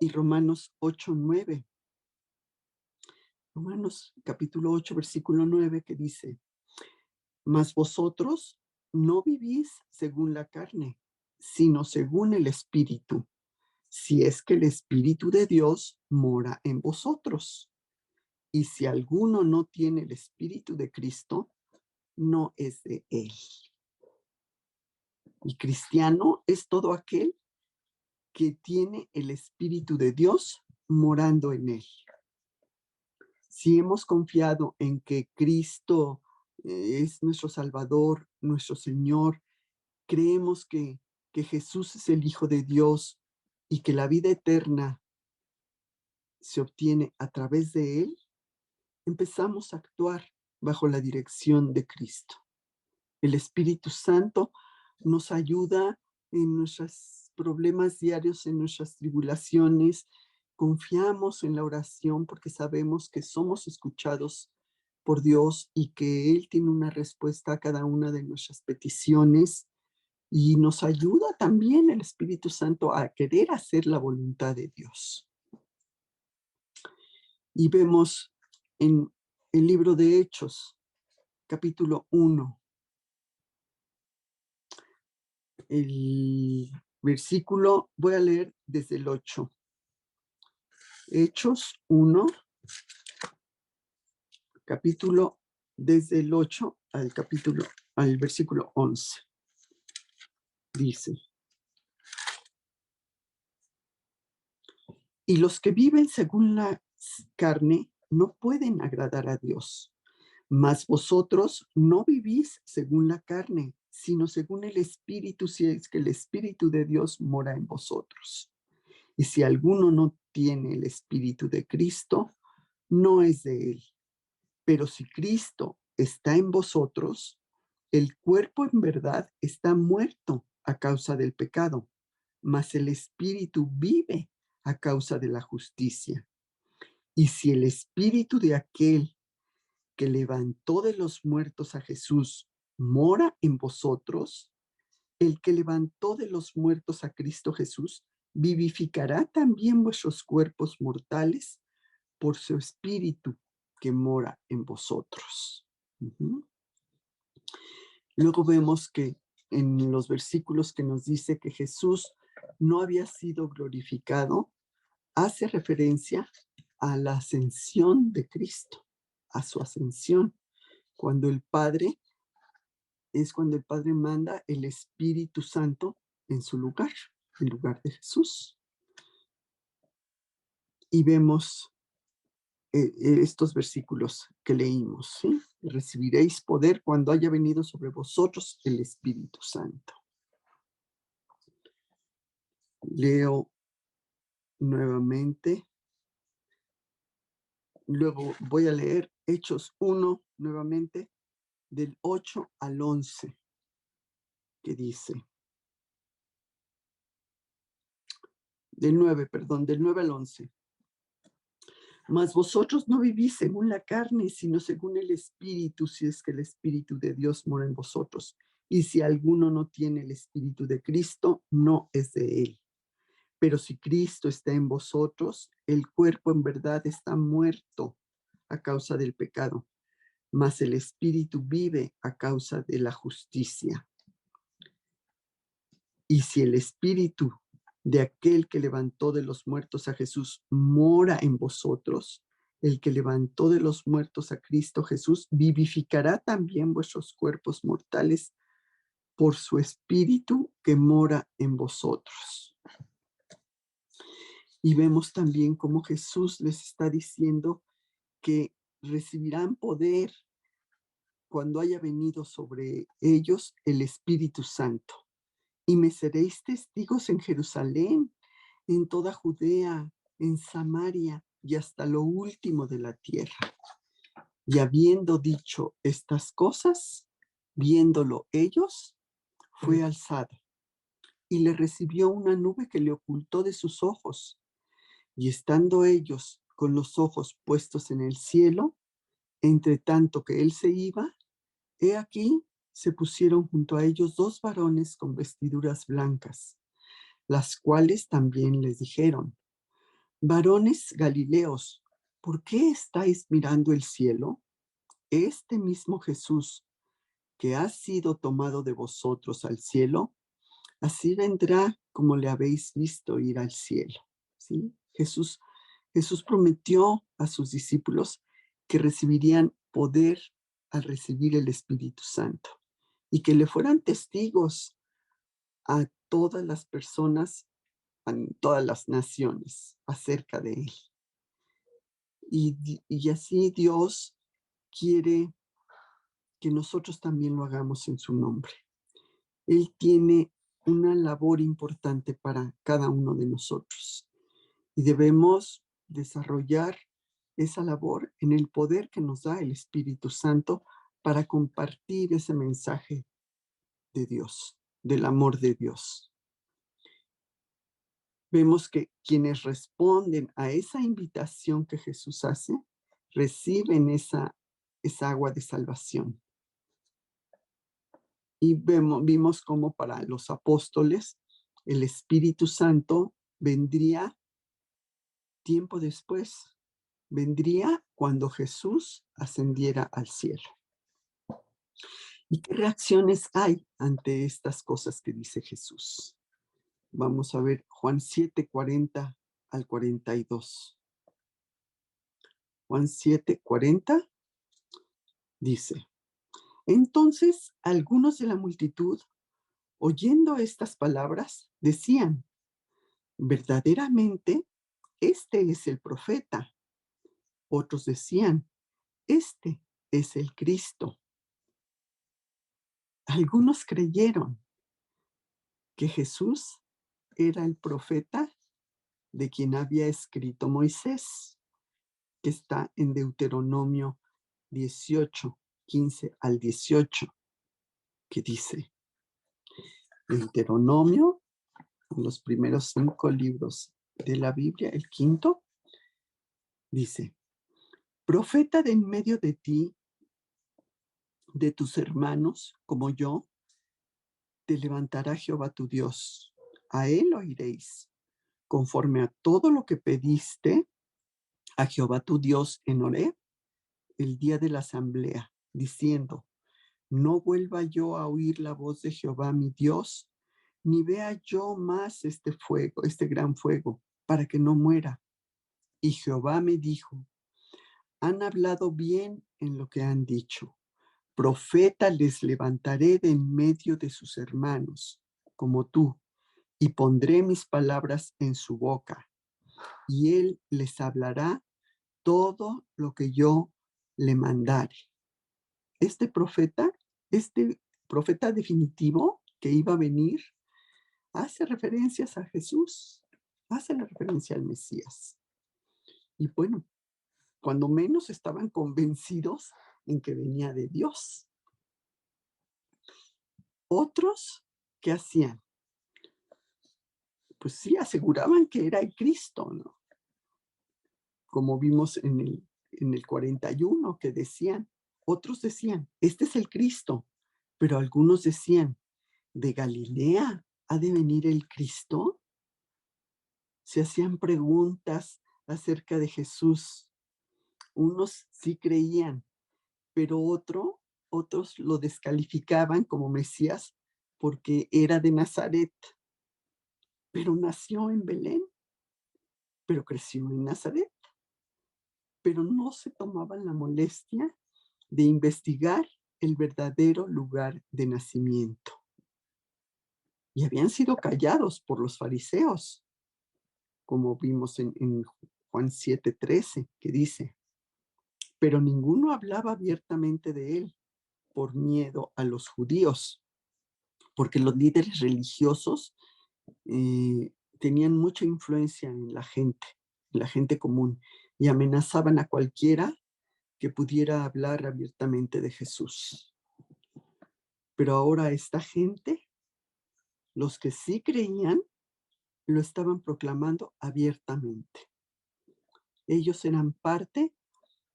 Y Romanos 8:9. Romanos capítulo 8, versículo 9, que dice, mas vosotros no vivís según la carne, sino según el Espíritu, si es que el Espíritu de Dios mora en vosotros. Y si alguno no tiene el Espíritu de Cristo, no es de él. Y cristiano es todo aquel que tiene el Espíritu de Dios morando en él. Si hemos confiado en que Cristo es nuestro Salvador, nuestro Señor, creemos que Jesús es el Hijo de Dios y que la vida eterna se obtiene a través de Él, empezamos a actuar bajo la dirección de Cristo. El Espíritu Santo nos ayuda en nuestros problemas diarios, en nuestras tribulaciones. Confiamos en la oración porque sabemos que somos escuchados por Dios y que Él tiene una respuesta a cada una de nuestras peticiones. Y nos ayuda también el Espíritu Santo a querer hacer la voluntad de Dios. Y vemos en el libro de Hechos, capítulo 1, el versículo, voy a leer desde el 8. Hechos 1, capítulo desde el 8 al versículo 11. Dice, y los que viven según la carne no pueden agradar a Dios, mas vosotros no vivís según la carne, sino según el Espíritu, si es que el Espíritu de Dios mora en vosotros. Y si alguno no tiene el Espíritu de Cristo, no es de él. Pero si Cristo está en vosotros, el cuerpo en verdad está muerto a causa del pecado, mas el Espíritu vive a causa de la justicia. Y si el Espíritu de aquel que levantó de los muertos a Jesús mora en vosotros, el que levantó de los muertos a Cristo Jesús vivificará también vuestros cuerpos mortales por su Espíritu que mora en vosotros. Uh-huh. Luego vemos que en los versículos que nos dice que Jesús no había sido glorificado, hace referencia a la ascensión de Cristo, a su ascensión, cuando el Padre manda el Espíritu Santo en su lugar, en lugar de Jesús. Y vemos estos versículos que leímos, ¿sí? Recibiréis poder cuando haya venido sobre vosotros el Espíritu Santo. Leo nuevamente. Luego voy a leer Hechos 1 nuevamente, del 8 al 11, que dice, del 9 al 11. Mas vosotros no vivís según la carne, sino según el Espíritu, si es que el Espíritu de Dios mora en vosotros. Y si alguno no tiene el Espíritu de Cristo, no es de él. Pero si Cristo está en vosotros, el cuerpo en verdad está muerto a causa del pecado, mas el Espíritu vive a causa de la justicia. Y si el Espíritu de aquel que levantó de los muertos a Jesús mora en vosotros, el que levantó de los muertos a Cristo Jesús vivificará también vuestros cuerpos mortales por su Espíritu que mora en vosotros. Y vemos también cómo Jesús les está diciendo que recibirán poder cuando haya venido sobre ellos el Espíritu Santo. Y me seréis testigos en Jerusalén, en toda Judea, en Samaria y hasta lo último de la tierra. Y habiendo dicho estas cosas, viéndolo ellos, fue alzado y le recibió una nube que le ocultó de sus ojos. Y estando ellos con los ojos puestos en el cielo, entre tanto que él se iba, he aquí se pusieron junto a ellos dos varones con vestiduras blancas, las cuales también les dijeron, varones Galileos, ¿por qué estáis mirando el cielo? Este mismo Jesús que ha sido tomado de vosotros al cielo, así vendrá como le habéis visto ir al cielo. ¿Sí? Jesús prometió a sus discípulos que recibirían poder al recibir el Espíritu Santo y que le fueran testigos a todas las personas, en todas las naciones, acerca de él. Y así Dios quiere que nosotros también lo hagamos en su nombre. Él tiene una labor importante para cada uno de nosotros y debemos desarrollar esa labor en el poder que nos da el Espíritu Santo para compartir ese mensaje de Dios, del amor de Dios. Vemos que quienes responden a esa invitación que Jesús hace, reciben esa agua de salvación. Y vimos cómo para los apóstoles el Espíritu Santo vendría tiempo después, vendría cuando Jesús ascendiera al cielo. ¿Y qué reacciones hay ante estas cosas que dice Jesús? Vamos a ver Juan 7, 40 al 42. Juan 7, 40 dice, entonces algunos de la multitud, oyendo estas palabras, decían, verdaderamente, este es el profeta. Otros decían, este es el Cristo. Algunos creyeron que Jesús era el profeta de quien había escrito Moisés, que está en Deuteronomio 18, 15 al 18, que dice, Deuteronomio, los primeros 5 libros de la Biblia, el quinto, dice, profeta de en medio de ti, de tus hermanos, como yo, te levantará Jehová tu Dios. A él oiréis, conforme a todo lo que pediste a Jehová tu Dios en Horeb, el día de la asamblea, diciendo, no vuelva yo a oír la voz de Jehová mi Dios, ni vea yo más este fuego, este gran fuego, para que no muera. Y Jehová me dijo, han hablado bien en lo que han dicho. Profeta les levantaré de en medio de sus hermanos, como tú, y pondré mis palabras en su boca, y él les hablará todo lo que yo le mandare. Este profeta definitivo que iba a venir, hace referencias a Jesús, hace la referencia al Mesías. Y bueno, cuando menos estaban convencidos en que venía de Dios. Otros, ¿qué hacían? Pues sí, aseguraban que era el Cristo, ¿no? Como vimos en el 41, que decían, otros decían, este es el Cristo, pero algunos decían, ¿de Galilea ha de venir el Cristo? Se hacían preguntas acerca de Jesús. Unos sí creían, pero otros lo descalificaban como Mesías porque era de Nazaret, pero nació en Belén, pero creció en Nazaret, pero no se tomaban la molestia de investigar el verdadero lugar de nacimiento. Y habían sido callados por los fariseos, como vimos en Juan 7:13, que dice, pero ninguno hablaba abiertamente de él por miedo a los judíos, porque los líderes religiosos tenían mucha influencia en la gente común, y amenazaban a cualquiera que pudiera hablar abiertamente de Jesús. Pero ahora esta gente, los que sí creían, lo estaban proclamando abiertamente. Ellos eran parte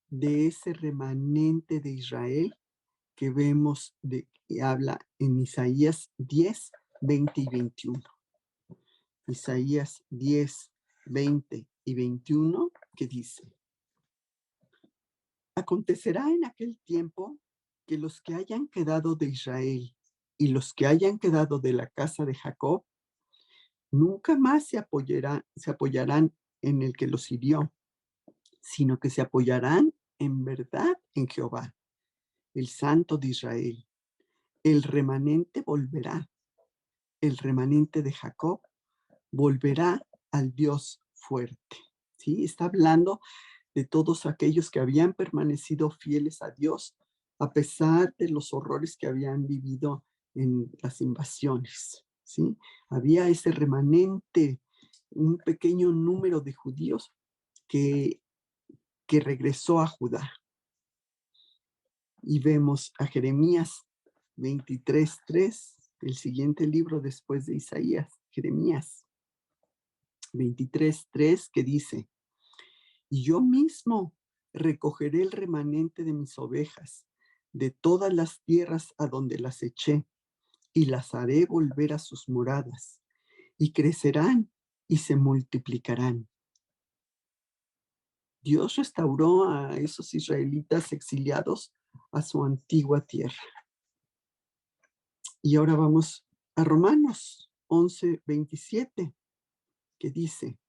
de ese remanente de Israel que vemos que habla en Isaías 10, 20 y 21. Isaías 10, 20 y 21, que dice, acontecerá en aquel tiempo que los que hayan quedado de Israel y los que hayan quedado de la casa de Jacob, nunca más se apoyarán en el que los hirió, sino que se apoyarán en verdad en Jehová, el Santo de Israel. El remanente volverá, el remanente de Jacob volverá al Dios fuerte. ¿Sí? Está hablando de todos aquellos que habían permanecido fieles a Dios a pesar de los horrores que habían vivido en las invasiones. ¿Sí? Había ese remanente, un pequeño número de judíos que regresó a Judá. Y vemos a Jeremías 23:3, el siguiente libro después de Isaías, Jeremías 23:3, que dice, y yo mismo recogeré el remanente de mis ovejas de todas las tierras a donde las eché, y las haré volver a sus moradas, y crecerán y se multiplicarán. Dios restauró a esos israelitas exiliados a su antigua tierra. Y ahora vamos a Romanos 11:27, que dice,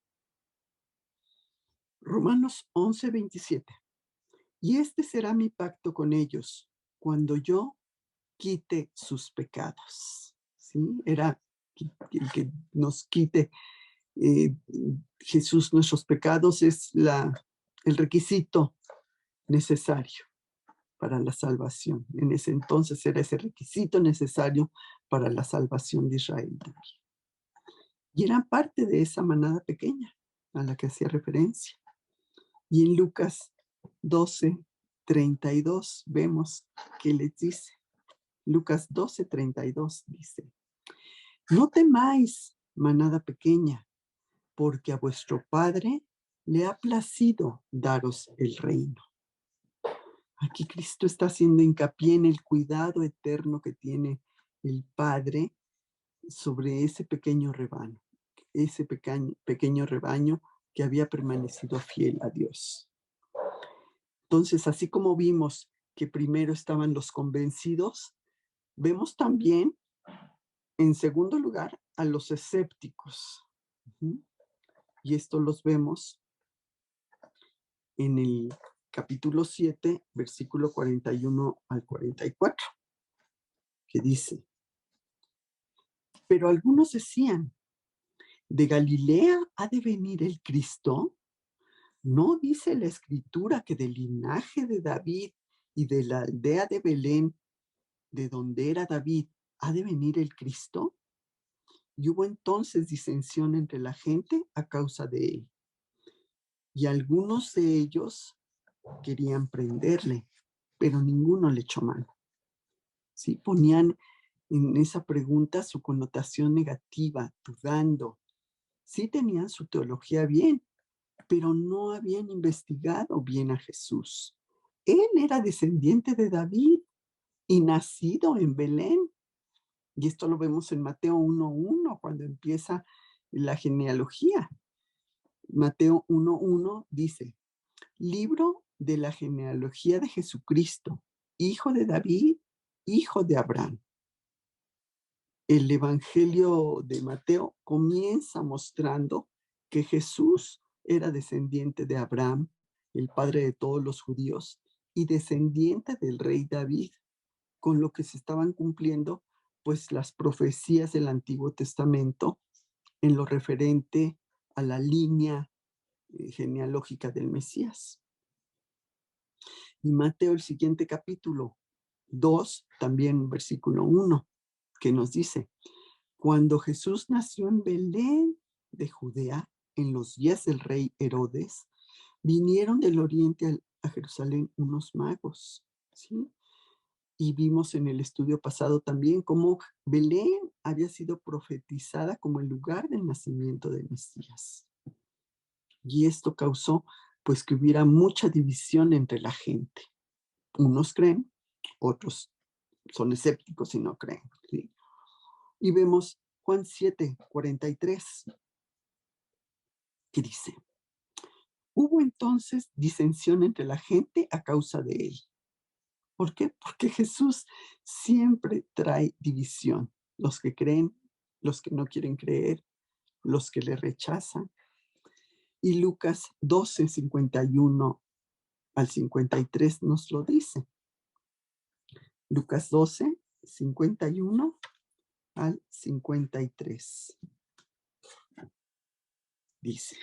Romanos 11:27, y este será mi pacto con ellos cuando yo quite sus pecados. ¿Sí? Era el que nos quite Jesús nuestros pecados, es el requisito necesario. para la salvación. En ese entonces era ese requisito necesario para la salvación de Israel. Y eran parte de esa manada pequeña a la que hacía referencia. Y en Lucas 12:32 vemos que les dice, Lucas 12:32 dice, no temáis, manada pequeña, porque a vuestro Padre le ha placido daros el reino. Aquí Cristo está haciendo hincapié en el cuidado eterno que tiene el Padre sobre ese pequeño rebaño, pequeño rebaño que había permanecido fiel a Dios. Entonces, así como vimos que primero estaban los convencidos, vemos también, en segundo lugar, a los escépticos. Y esto los vemos en el capítulo 7, versículo 41 al 44, que dice, pero algunos decían, ¿de Galilea ha de venir el Cristo? ¿No dice la Escritura que del linaje de David y de la aldea de Belén, de donde era David, ha de venir el Cristo? Y hubo entonces disensión entre la gente a causa de él. Y algunos de ellos querían prenderle, pero ninguno le echó mano. ¿Sí? Ponían en esa pregunta su connotación negativa, dudando. Sí tenían su teología bien, pero no habían investigado bien a Jesús. Él era descendiente de David y nacido en Belén. Y esto lo vemos en Mateo 1:1, cuando empieza la genealogía. Mateo 1:1 dice, libro de la genealogía de Jesucristo, hijo de David, hijo de Abraham. El Evangelio de Mateo comienza mostrando que Jesús era descendiente de Abraham, el padre de todos los judíos, y descendiente del rey David, con lo que se estaban cumpliendo pues las profecías del Antiguo Testamento en lo referente a la línea genealógica del Mesías. Y Mateo, el siguiente capítulo 2, también versículo 1, que nos dice, cuando Jesús nació en Belén de Judea, en los días del rey Herodes, vinieron del oriente a Jerusalén unos magos, ¿sí? Y vimos en el estudio pasado también cómo Belén había sido profetizada como el lugar del nacimiento del Mesías. Y esto causó pues que hubiera mucha división entre la gente. Unos creen, otros son escépticos y no creen, ¿sí? Y vemos Juan 7:43, que dice, hubo entonces disensión entre la gente a causa de él. ¿Por qué? Porque Jesús siempre trae división. Los que creen, los que no quieren creer, los que le rechazan. Y Lucas 12:51 al 53 nos lo dice. Lucas 12:51 al 53. Dice,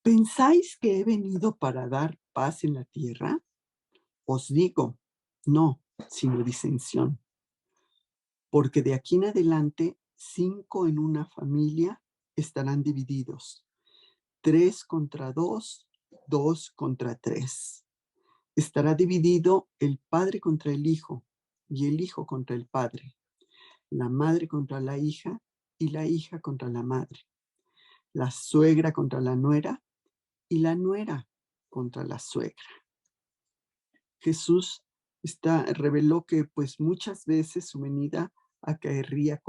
¿pensáis que he venido para dar paz en la tierra? Os digo, no, sino disensión. Porque de aquí en adelante, 5 en una familia estarán divididos. 3 contra 2, 2 contra 3. Estará dividido el padre contra el hijo y el hijo contra el padre, la madre contra la hija y la hija contra la madre, la suegra contra la nuera y la nuera contra la suegra. Jesús reveló que pues muchas veces su venida acarrearía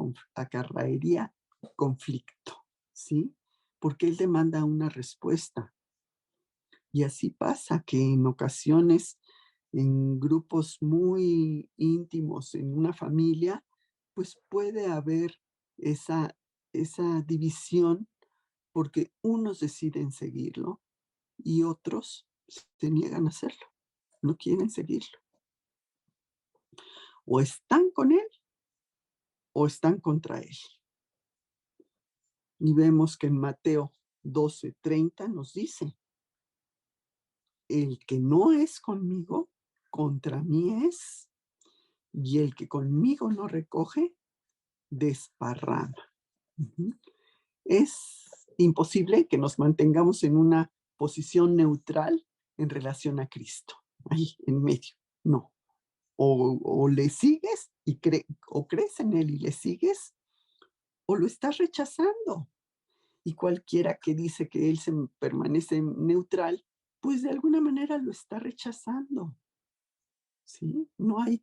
conflicto, ¿sí? Porque Él demanda una respuesta. Y así pasa que en ocasiones, en grupos muy íntimos, en una familia, pues puede haber esa división porque unos deciden seguirlo y otros se niegan a hacerlo, no quieren seguirlo. O están con él o están contra él. Y vemos que en Mateo 12:30 nos dice, el que no es conmigo, contra mí es, y el que conmigo no recoge, desparrama. Ujú. Es imposible que nos mantengamos en una posición neutral en relación a Cristo, ahí en medio. No. O le sigues o crees en Él y le sigues, o lo estás rechazando. Y cualquiera que dice que Él permanece neutral, pues de alguna manera lo está rechazando. ¿Sí? No hay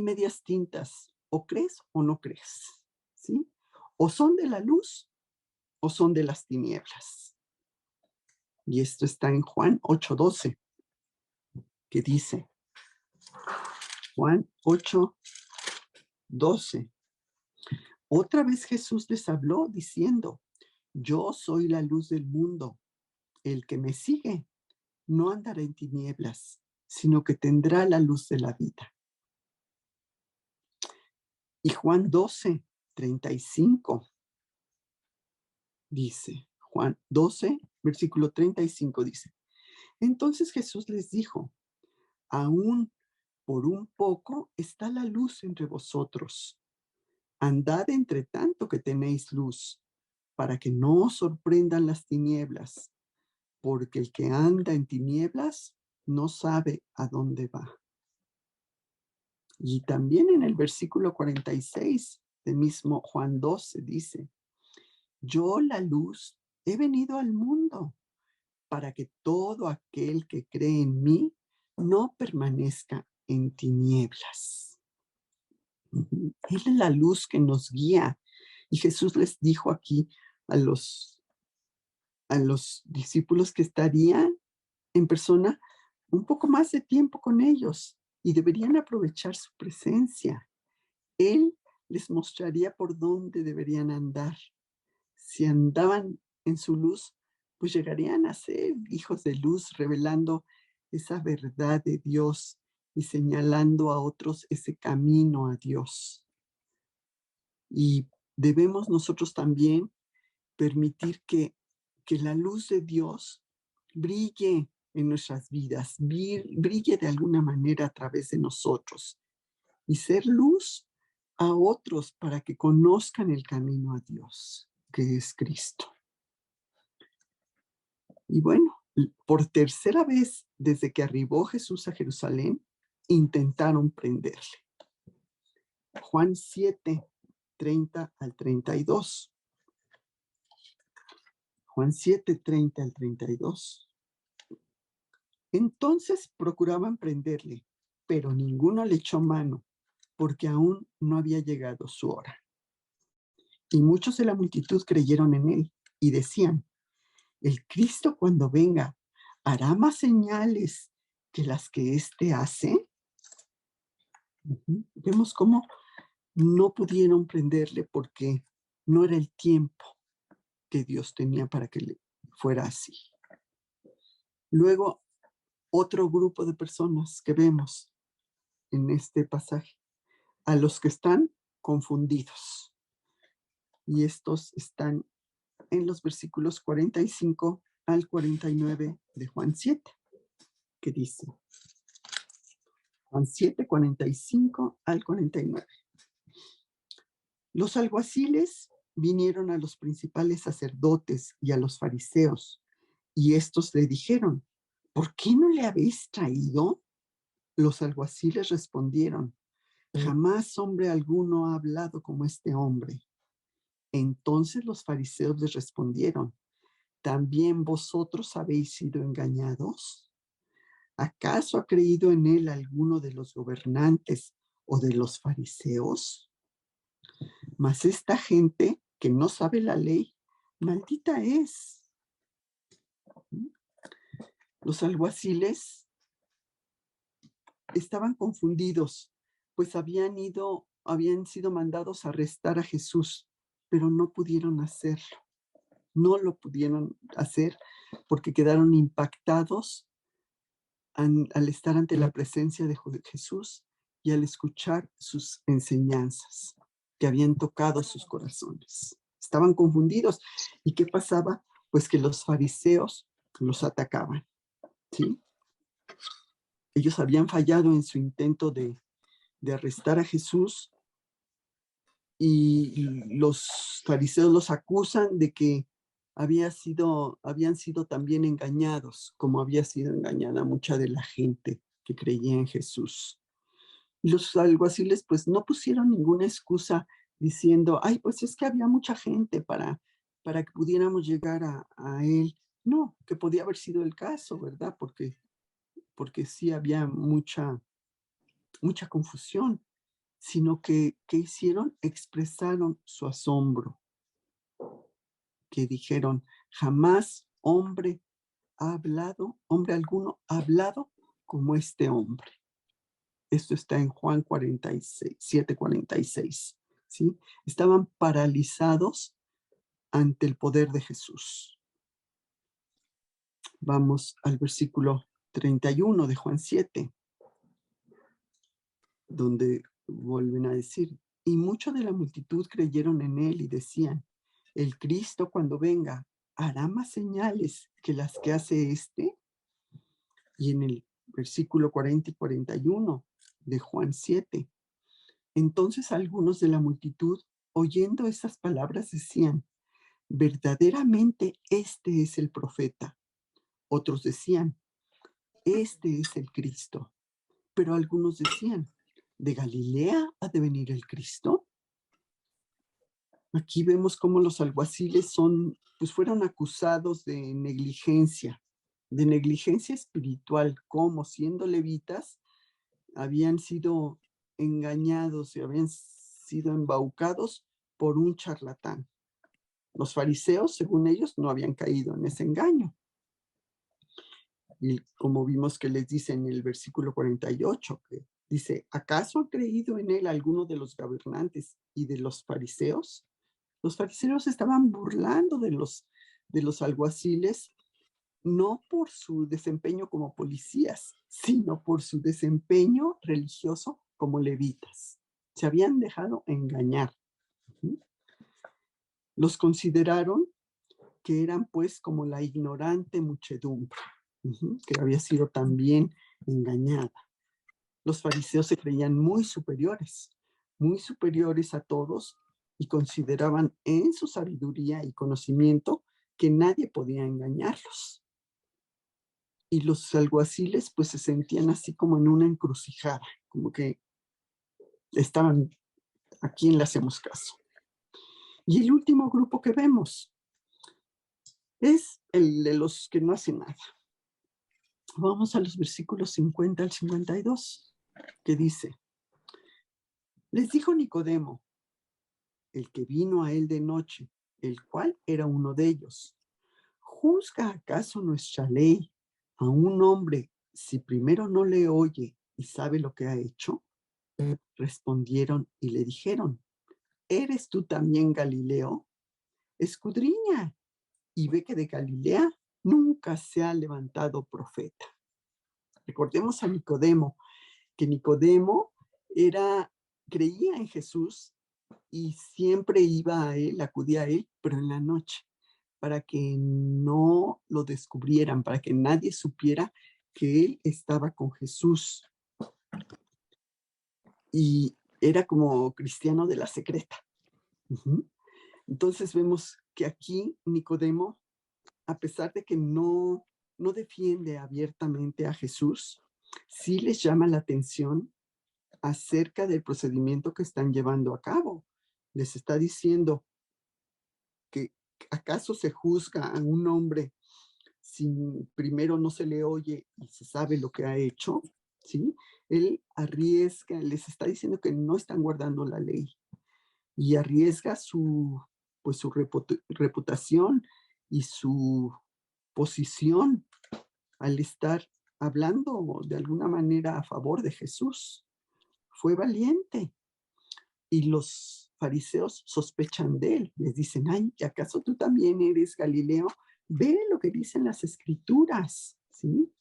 medias tintas. O crees o no crees. ¿Sí? O son de la luz o son de las tinieblas. Y esto está en Juan 8:12, que dice, Juan 8:12. Otra vez Jesús les habló diciendo, yo soy la luz del mundo. El que me sigue no andará en tinieblas, sino que tendrá la luz de la vida. Y Juan 12:35 dice, Juan 12, versículo 35 dice, entonces Jesús les dijo, aún por un poco está la luz entre vosotros. Andad entre tanto que tenéis luz, para que no os sorprendan las tinieblas, porque el que anda en tinieblas no sabe a dónde va. Y también en el versículo 46 de mismo Juan 12 dice, yo la luz he venido al mundo para que todo aquel que cree en mí no permanezca en tinieblas. Él es la luz que nos guía. Y Jesús les dijo aquí a los discípulos que estarían en persona un poco más de tiempo con ellos y deberían aprovechar su presencia. Él les mostraría por dónde deberían andar. Si andaban en su luz, pues llegarían a ser hijos de luz, revelando esa verdad de Dios y señalando a otros ese camino a Dios. Y debemos nosotros también permitir que la luz de Dios brille en nuestras vidas, brille de alguna manera a través de nosotros y ser luz a otros para que conozcan el camino a Dios, que es Cristo. Y bueno, por tercera vez desde que arribó Jesús a Jerusalén, intentaron prenderle. Juan 7:30-32. Juan 7:30-32. Entonces procuraban prenderle, pero ninguno le echó mano, porque aún no había llegado su hora. Y muchos de la multitud creyeron en él y decían, el Cristo cuando venga hará más señales que las que éste hace. Vemos cómo no pudieron prenderle porque no era el tiempo que Dios tenía para que le fuera así. Luego, otro grupo de personas que vemos en este pasaje, a los que están confundidos. Y estos están en los versículos 45-49 de Juan 7, que dice, Juan 7, 45-49. Los alguaciles vinieron a los principales sacerdotes y a los fariseos, y estos le dijeron, ¿por qué no le habéis traído? Los alguaciles respondieron, jamás hombre alguno ha hablado como este hombre. Entonces los fariseos les respondieron, ¿también vosotros habéis sido engañados? ¿Acaso ha creído en él alguno de los gobernantes o de los fariseos? Mas esta gente que no sabe la ley, maldita es. Los alguaciles estaban confundidos, pues habían sido mandados a arrestar a Jesús, pero no pudieron hacerlo. No lo pudieron hacer porque quedaron impactados al estar ante la presencia de Jesús y al escuchar sus enseñanzas que habían tocado sus corazones. Estaban confundidos. ¿Y qué pasaba? Pues que los fariseos los atacaban. ¿sí? Ellos habían fallado en su intento de arrestar a Jesús y los fariseos los acusan de que habían sido también engañados, como había sido engañada mucha de la gente que creía en Jesús. Y los alguaciles pues no pusieron ninguna excusa diciendo, ay, pues es que había mucha gente para que pudiéramos llegar a él. No, que podía haber sido el caso, ¿verdad? Porque sí había mucha confusión, sino que hicieron, expresaron su asombro, que dijeron, jamás hombre alguno ha hablado como este hombre. Esto está en Juan 46, 7:46, ¿sí? Estaban paralizados ante el poder de Jesús. Vamos al versículo 31 de Juan 7, donde vuelven a decir, y mucho de la multitud creyeron en él y decían, el Cristo cuando venga hará más señales que las que hace este. Y en el versículo 40 y 41 de Juan 7, entonces algunos de la multitud, oyendo esas palabras, decían, verdaderamente este es el profeta. Otros decían, este es el Cristo. Pero algunos decían, ¿de Galilea ha de venir el Cristo? Aquí vemos cómo los alguaciles fueron acusados de negligencia espiritual, como siendo levitas habían sido engañados y habían sido embaucados por un charlatán. Los fariseos, según ellos, no habían caído en ese engaño. Y como vimos que les dice en el versículo 48, que dice, ¿acaso han creído en él alguno de los gobernantes y de los fariseos? Los fariseos estaban burlando de los alguaciles, no por su desempeño como policías, sino por su desempeño religioso como levitas. Se habían dejado engañar. Los consideraron que eran pues como la ignorante muchedumbre, que había sido también engañada. Los fariseos se creían muy superiores a todos y consideraban en su sabiduría y conocimiento que nadie podía engañarlos. Y los alguaciles pues se sentían así como en una encrucijada, como que estaban, ¿a quién le hacemos caso? Y el último grupo que vemos es el de los que no hacen nada. Vamos a los versículos 50 al 52, que dice, les dijo Nicodemo, el que vino a él de noche, el cual era uno de ellos, ¿juzga acaso nuestra ley a un hombre si primero no le oye y sabe lo que ha hecho? Respondieron y le dijeron, ¿eres tú también Galileo? Escudriña y ve que de Galilea nunca se ha levantado profeta. Recordemos a Nicodemo, que Nicodemo creía en Jesús y siempre iba a él, acudía a él, pero en la noche, para que no lo descubrieran, para que nadie supiera que él estaba con Jesús. Y era como cristiano de la secreta. Entonces vemos que aquí Nicodemo, a pesar de que no defiende abiertamente a Jesús, sí les llama la atención acerca del procedimiento que están llevando a cabo. Les está diciendo que acaso se juzga a un hombre si primero no se le oye y se sabe lo que ha hecho, ¿sí? Él arriesga, les está diciendo que no están guardando la ley y arriesga su reputación y su posición al estar hablando de alguna manera a favor de Jesús. Fue valiente. Y los fariseos sospechan de él. Les dicen, ay, ¿acaso tú también eres Galileo? Ve lo que dicen las escrituras, ¿sí?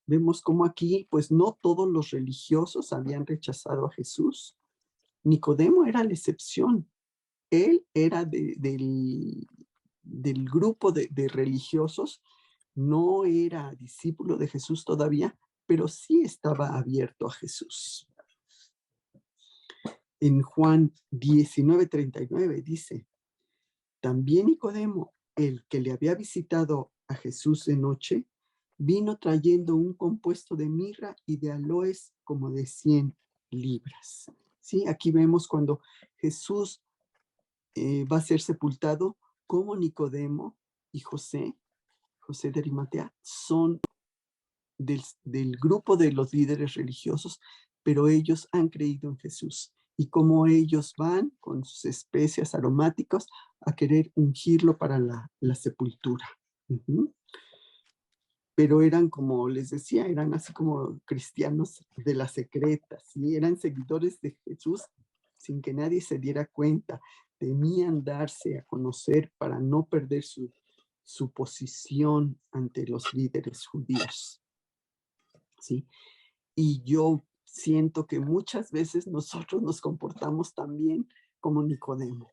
Vemos como aquí, pues no todos los religiosos habían rechazado a Jesús. Nicodemo era la excepción. Él era del grupo de religiosos No era discípulo de Jesús todavía, pero sí estaba abierto a Jesús. En Juan 19:39 dice, también Nicodemo, el que le había visitado a Jesús de noche, vino trayendo un compuesto de mirra y de aloes como de 100 libras. ¿Sí? Aquí vemos cuando Jesús va a ser sepultado, como Nicodemo y José de Arimatea, son del grupo de los líderes religiosos, pero ellos han creído en Jesús. Y como ellos van con sus especias aromáticas a querer ungirlo para la sepultura. Uh-huh. Pero eran, como les decía, eran así como cristianos de la secreta, ¿sí? Eran seguidores de Jesús sin que nadie se diera cuenta. Temían darse a conocer para no perder su posición ante los líderes judíos, ¿sí? Y yo siento que muchas veces nosotros nos comportamos también como Nicodemo,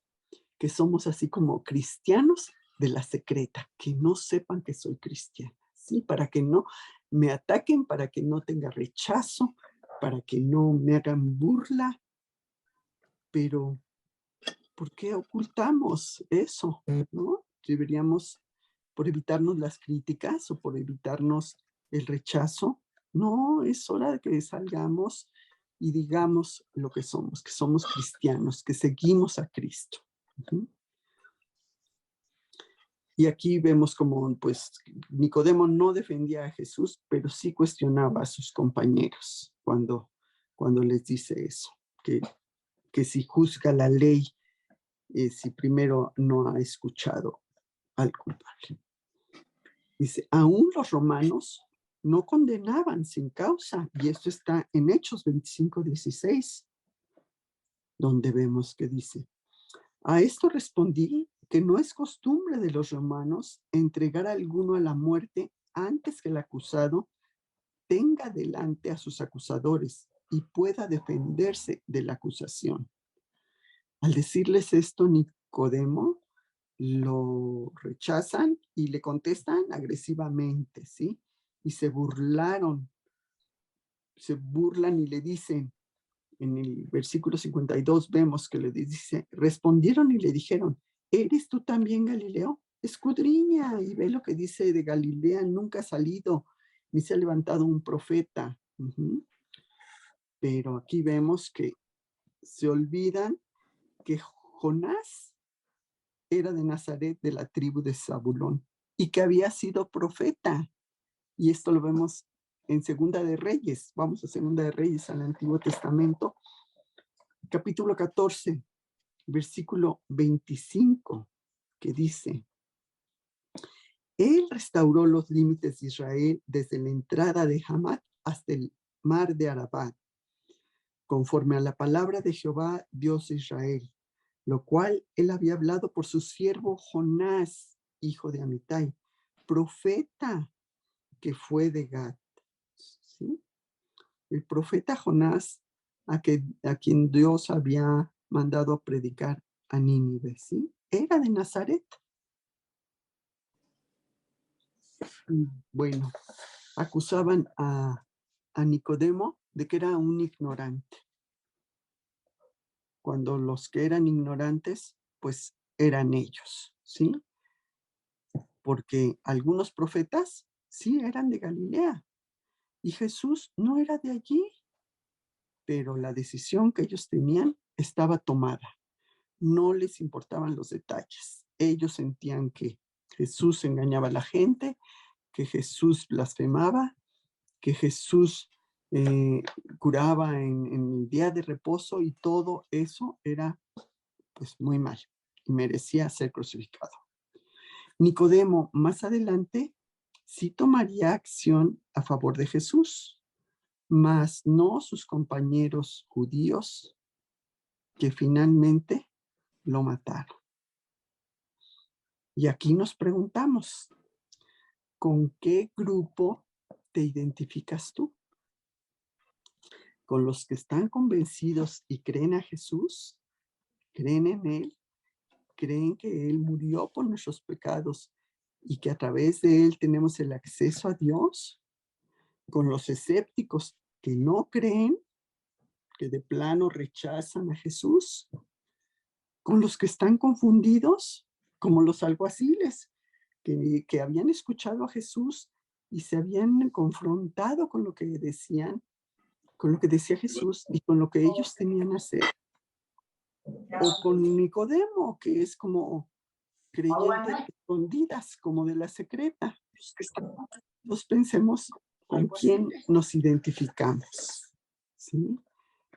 que somos así como cristianos de la secreta, que no sepan que soy cristiana, ¿sí? Para que no me ataquen, para que no tenga rechazo, para que no me hagan burla. Pero, ¿por qué ocultamos eso? ¿No? Deberíamos, por evitarnos las críticas o por evitarnos el rechazo, no, es hora de que salgamos y digamos lo que somos cristianos, que seguimos a Cristo. Uh-huh. Y aquí vemos como, pues, Nicodemo no defendía a Jesús, pero sí cuestionaba a sus compañeros cuando les dice eso, que si juzga la ley, si primero no ha escuchado al culpable. Dice, aún los romanos no condenaban sin causa, y esto está en Hechos 25:16, donde vemos que dice, a esto respondí que no es costumbre de los romanos entregar a alguno a la muerte antes que el acusado tenga delante a sus acusadores y pueda defenderse de la acusación. Al decirles esto, Nicodemo lo rechazan y le contestan agresivamente, ¿sí? Y se burlan y le dicen, en el versículo 52 vemos que le dice, respondieron y le dijeron, ¿eres tú también Galileo? Escudriña y ve lo que dice de Galilea, nunca ha salido, ni se ha levantado un profeta. Uh-huh. Pero aquí vemos que se olvidan que Jonás era de Nazaret, de la tribu de Zabulón, y que había sido profeta. Y esto lo vemos en Segunda de Reyes. Vamos a Segunda de Reyes, al Antiguo Testamento, capítulo 14, versículo 25, que dice, Él restauró los límites de Israel desde la entrada de Hamat hasta el mar de Arabat, conforme a la palabra de Jehová, Dios de Israel, lo cual él había hablado por su siervo Jonás, hijo de Amitai, profeta que fue de Gad. ¿Sí? El profeta Jonás, a quien Dios había mandado a predicar a Nínive, ¿sí? Era de Nazaret. Bueno, acusaban a Nicodemo de que era un ignorante, cuando los que eran ignorantes, pues eran ellos, ¿sí? Porque algunos profetas sí eran de Galilea y Jesús no era de allí, pero la decisión que ellos tenían estaba tomada. No les importaban los detalles. Ellos sentían que Jesús engañaba a la gente, que Jesús blasfemaba, que Jesús curaba en el día de reposo, y todo eso era pues muy mal y merecía ser crucificado. Nicodemo más adelante sí tomaría acción a favor de Jesús, mas no sus compañeros judíos, que finalmente lo mataron. Y aquí nos preguntamos, ¿con qué grupo te identificas tú? ¿Con los que están convencidos y creen a Jesús? ¿Creen en Él? ¿Creen que Él murió por nuestros pecados y que a través de él tenemos el acceso a Dios, con los escépticos que no creen, que de plano rechazan a Jesús, con los que están confundidos, como los alguaciles, que habían escuchado a Jesús y se habían confrontado con lo que decían, con lo que decía Jesús y con lo que ellos tenían que hacer. O con Nicodemo, que es como creyentes escondidas, como de la secreta. Nos pensemos con quién nos identificamos, ¿sí?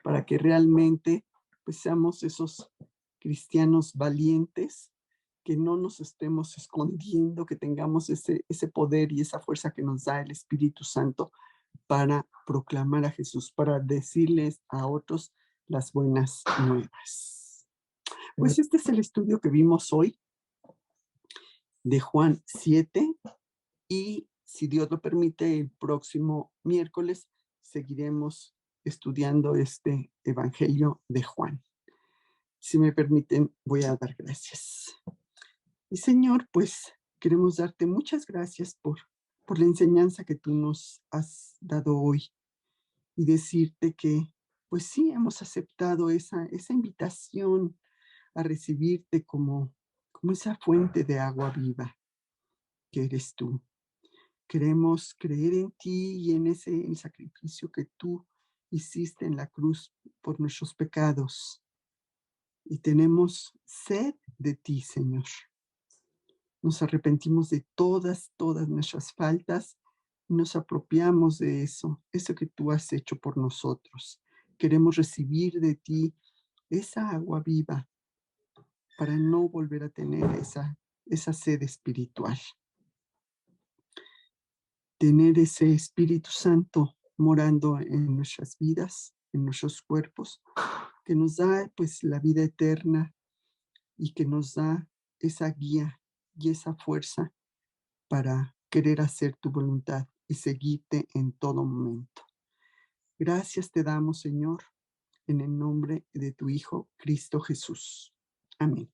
Para que realmente pues, seamos esos cristianos valientes, que no nos estemos escondiendo, que tengamos ese poder y esa fuerza que nos da el Espíritu Santo para proclamar a Jesús, para decirles a otros las buenas nuevas. Pues este es el estudio que vimos hoy de Juan 7 y si Dios lo permite, el próximo miércoles seguiremos estudiando este Evangelio de Juan. Si me permiten, voy a dar gracias. Y Señor, pues queremos darte muchas gracias por la enseñanza que tú nos has dado hoy y decirte que, pues sí, hemos aceptado esa invitación a recibirte como esa fuente de agua viva que eres tú. Queremos creer en ti y en ese sacrificio que tú hiciste en la cruz por nuestros pecados. Y tenemos sed de ti, Señor. Nos arrepentimos de todas nuestras faltas y nos apropiamos de eso que tú has hecho por nosotros. Queremos recibir de ti esa agua viva para no volver a tener esa sed espiritual. Tener ese Espíritu Santo morando en nuestras vidas, en nuestros cuerpos, que nos da pues la vida eterna y que nos da esa guía y esa fuerza para querer hacer tu voluntad y seguirte en todo momento. Gracias te damos, Señor, en el nombre de tu Hijo, Cristo Jesús. Amén.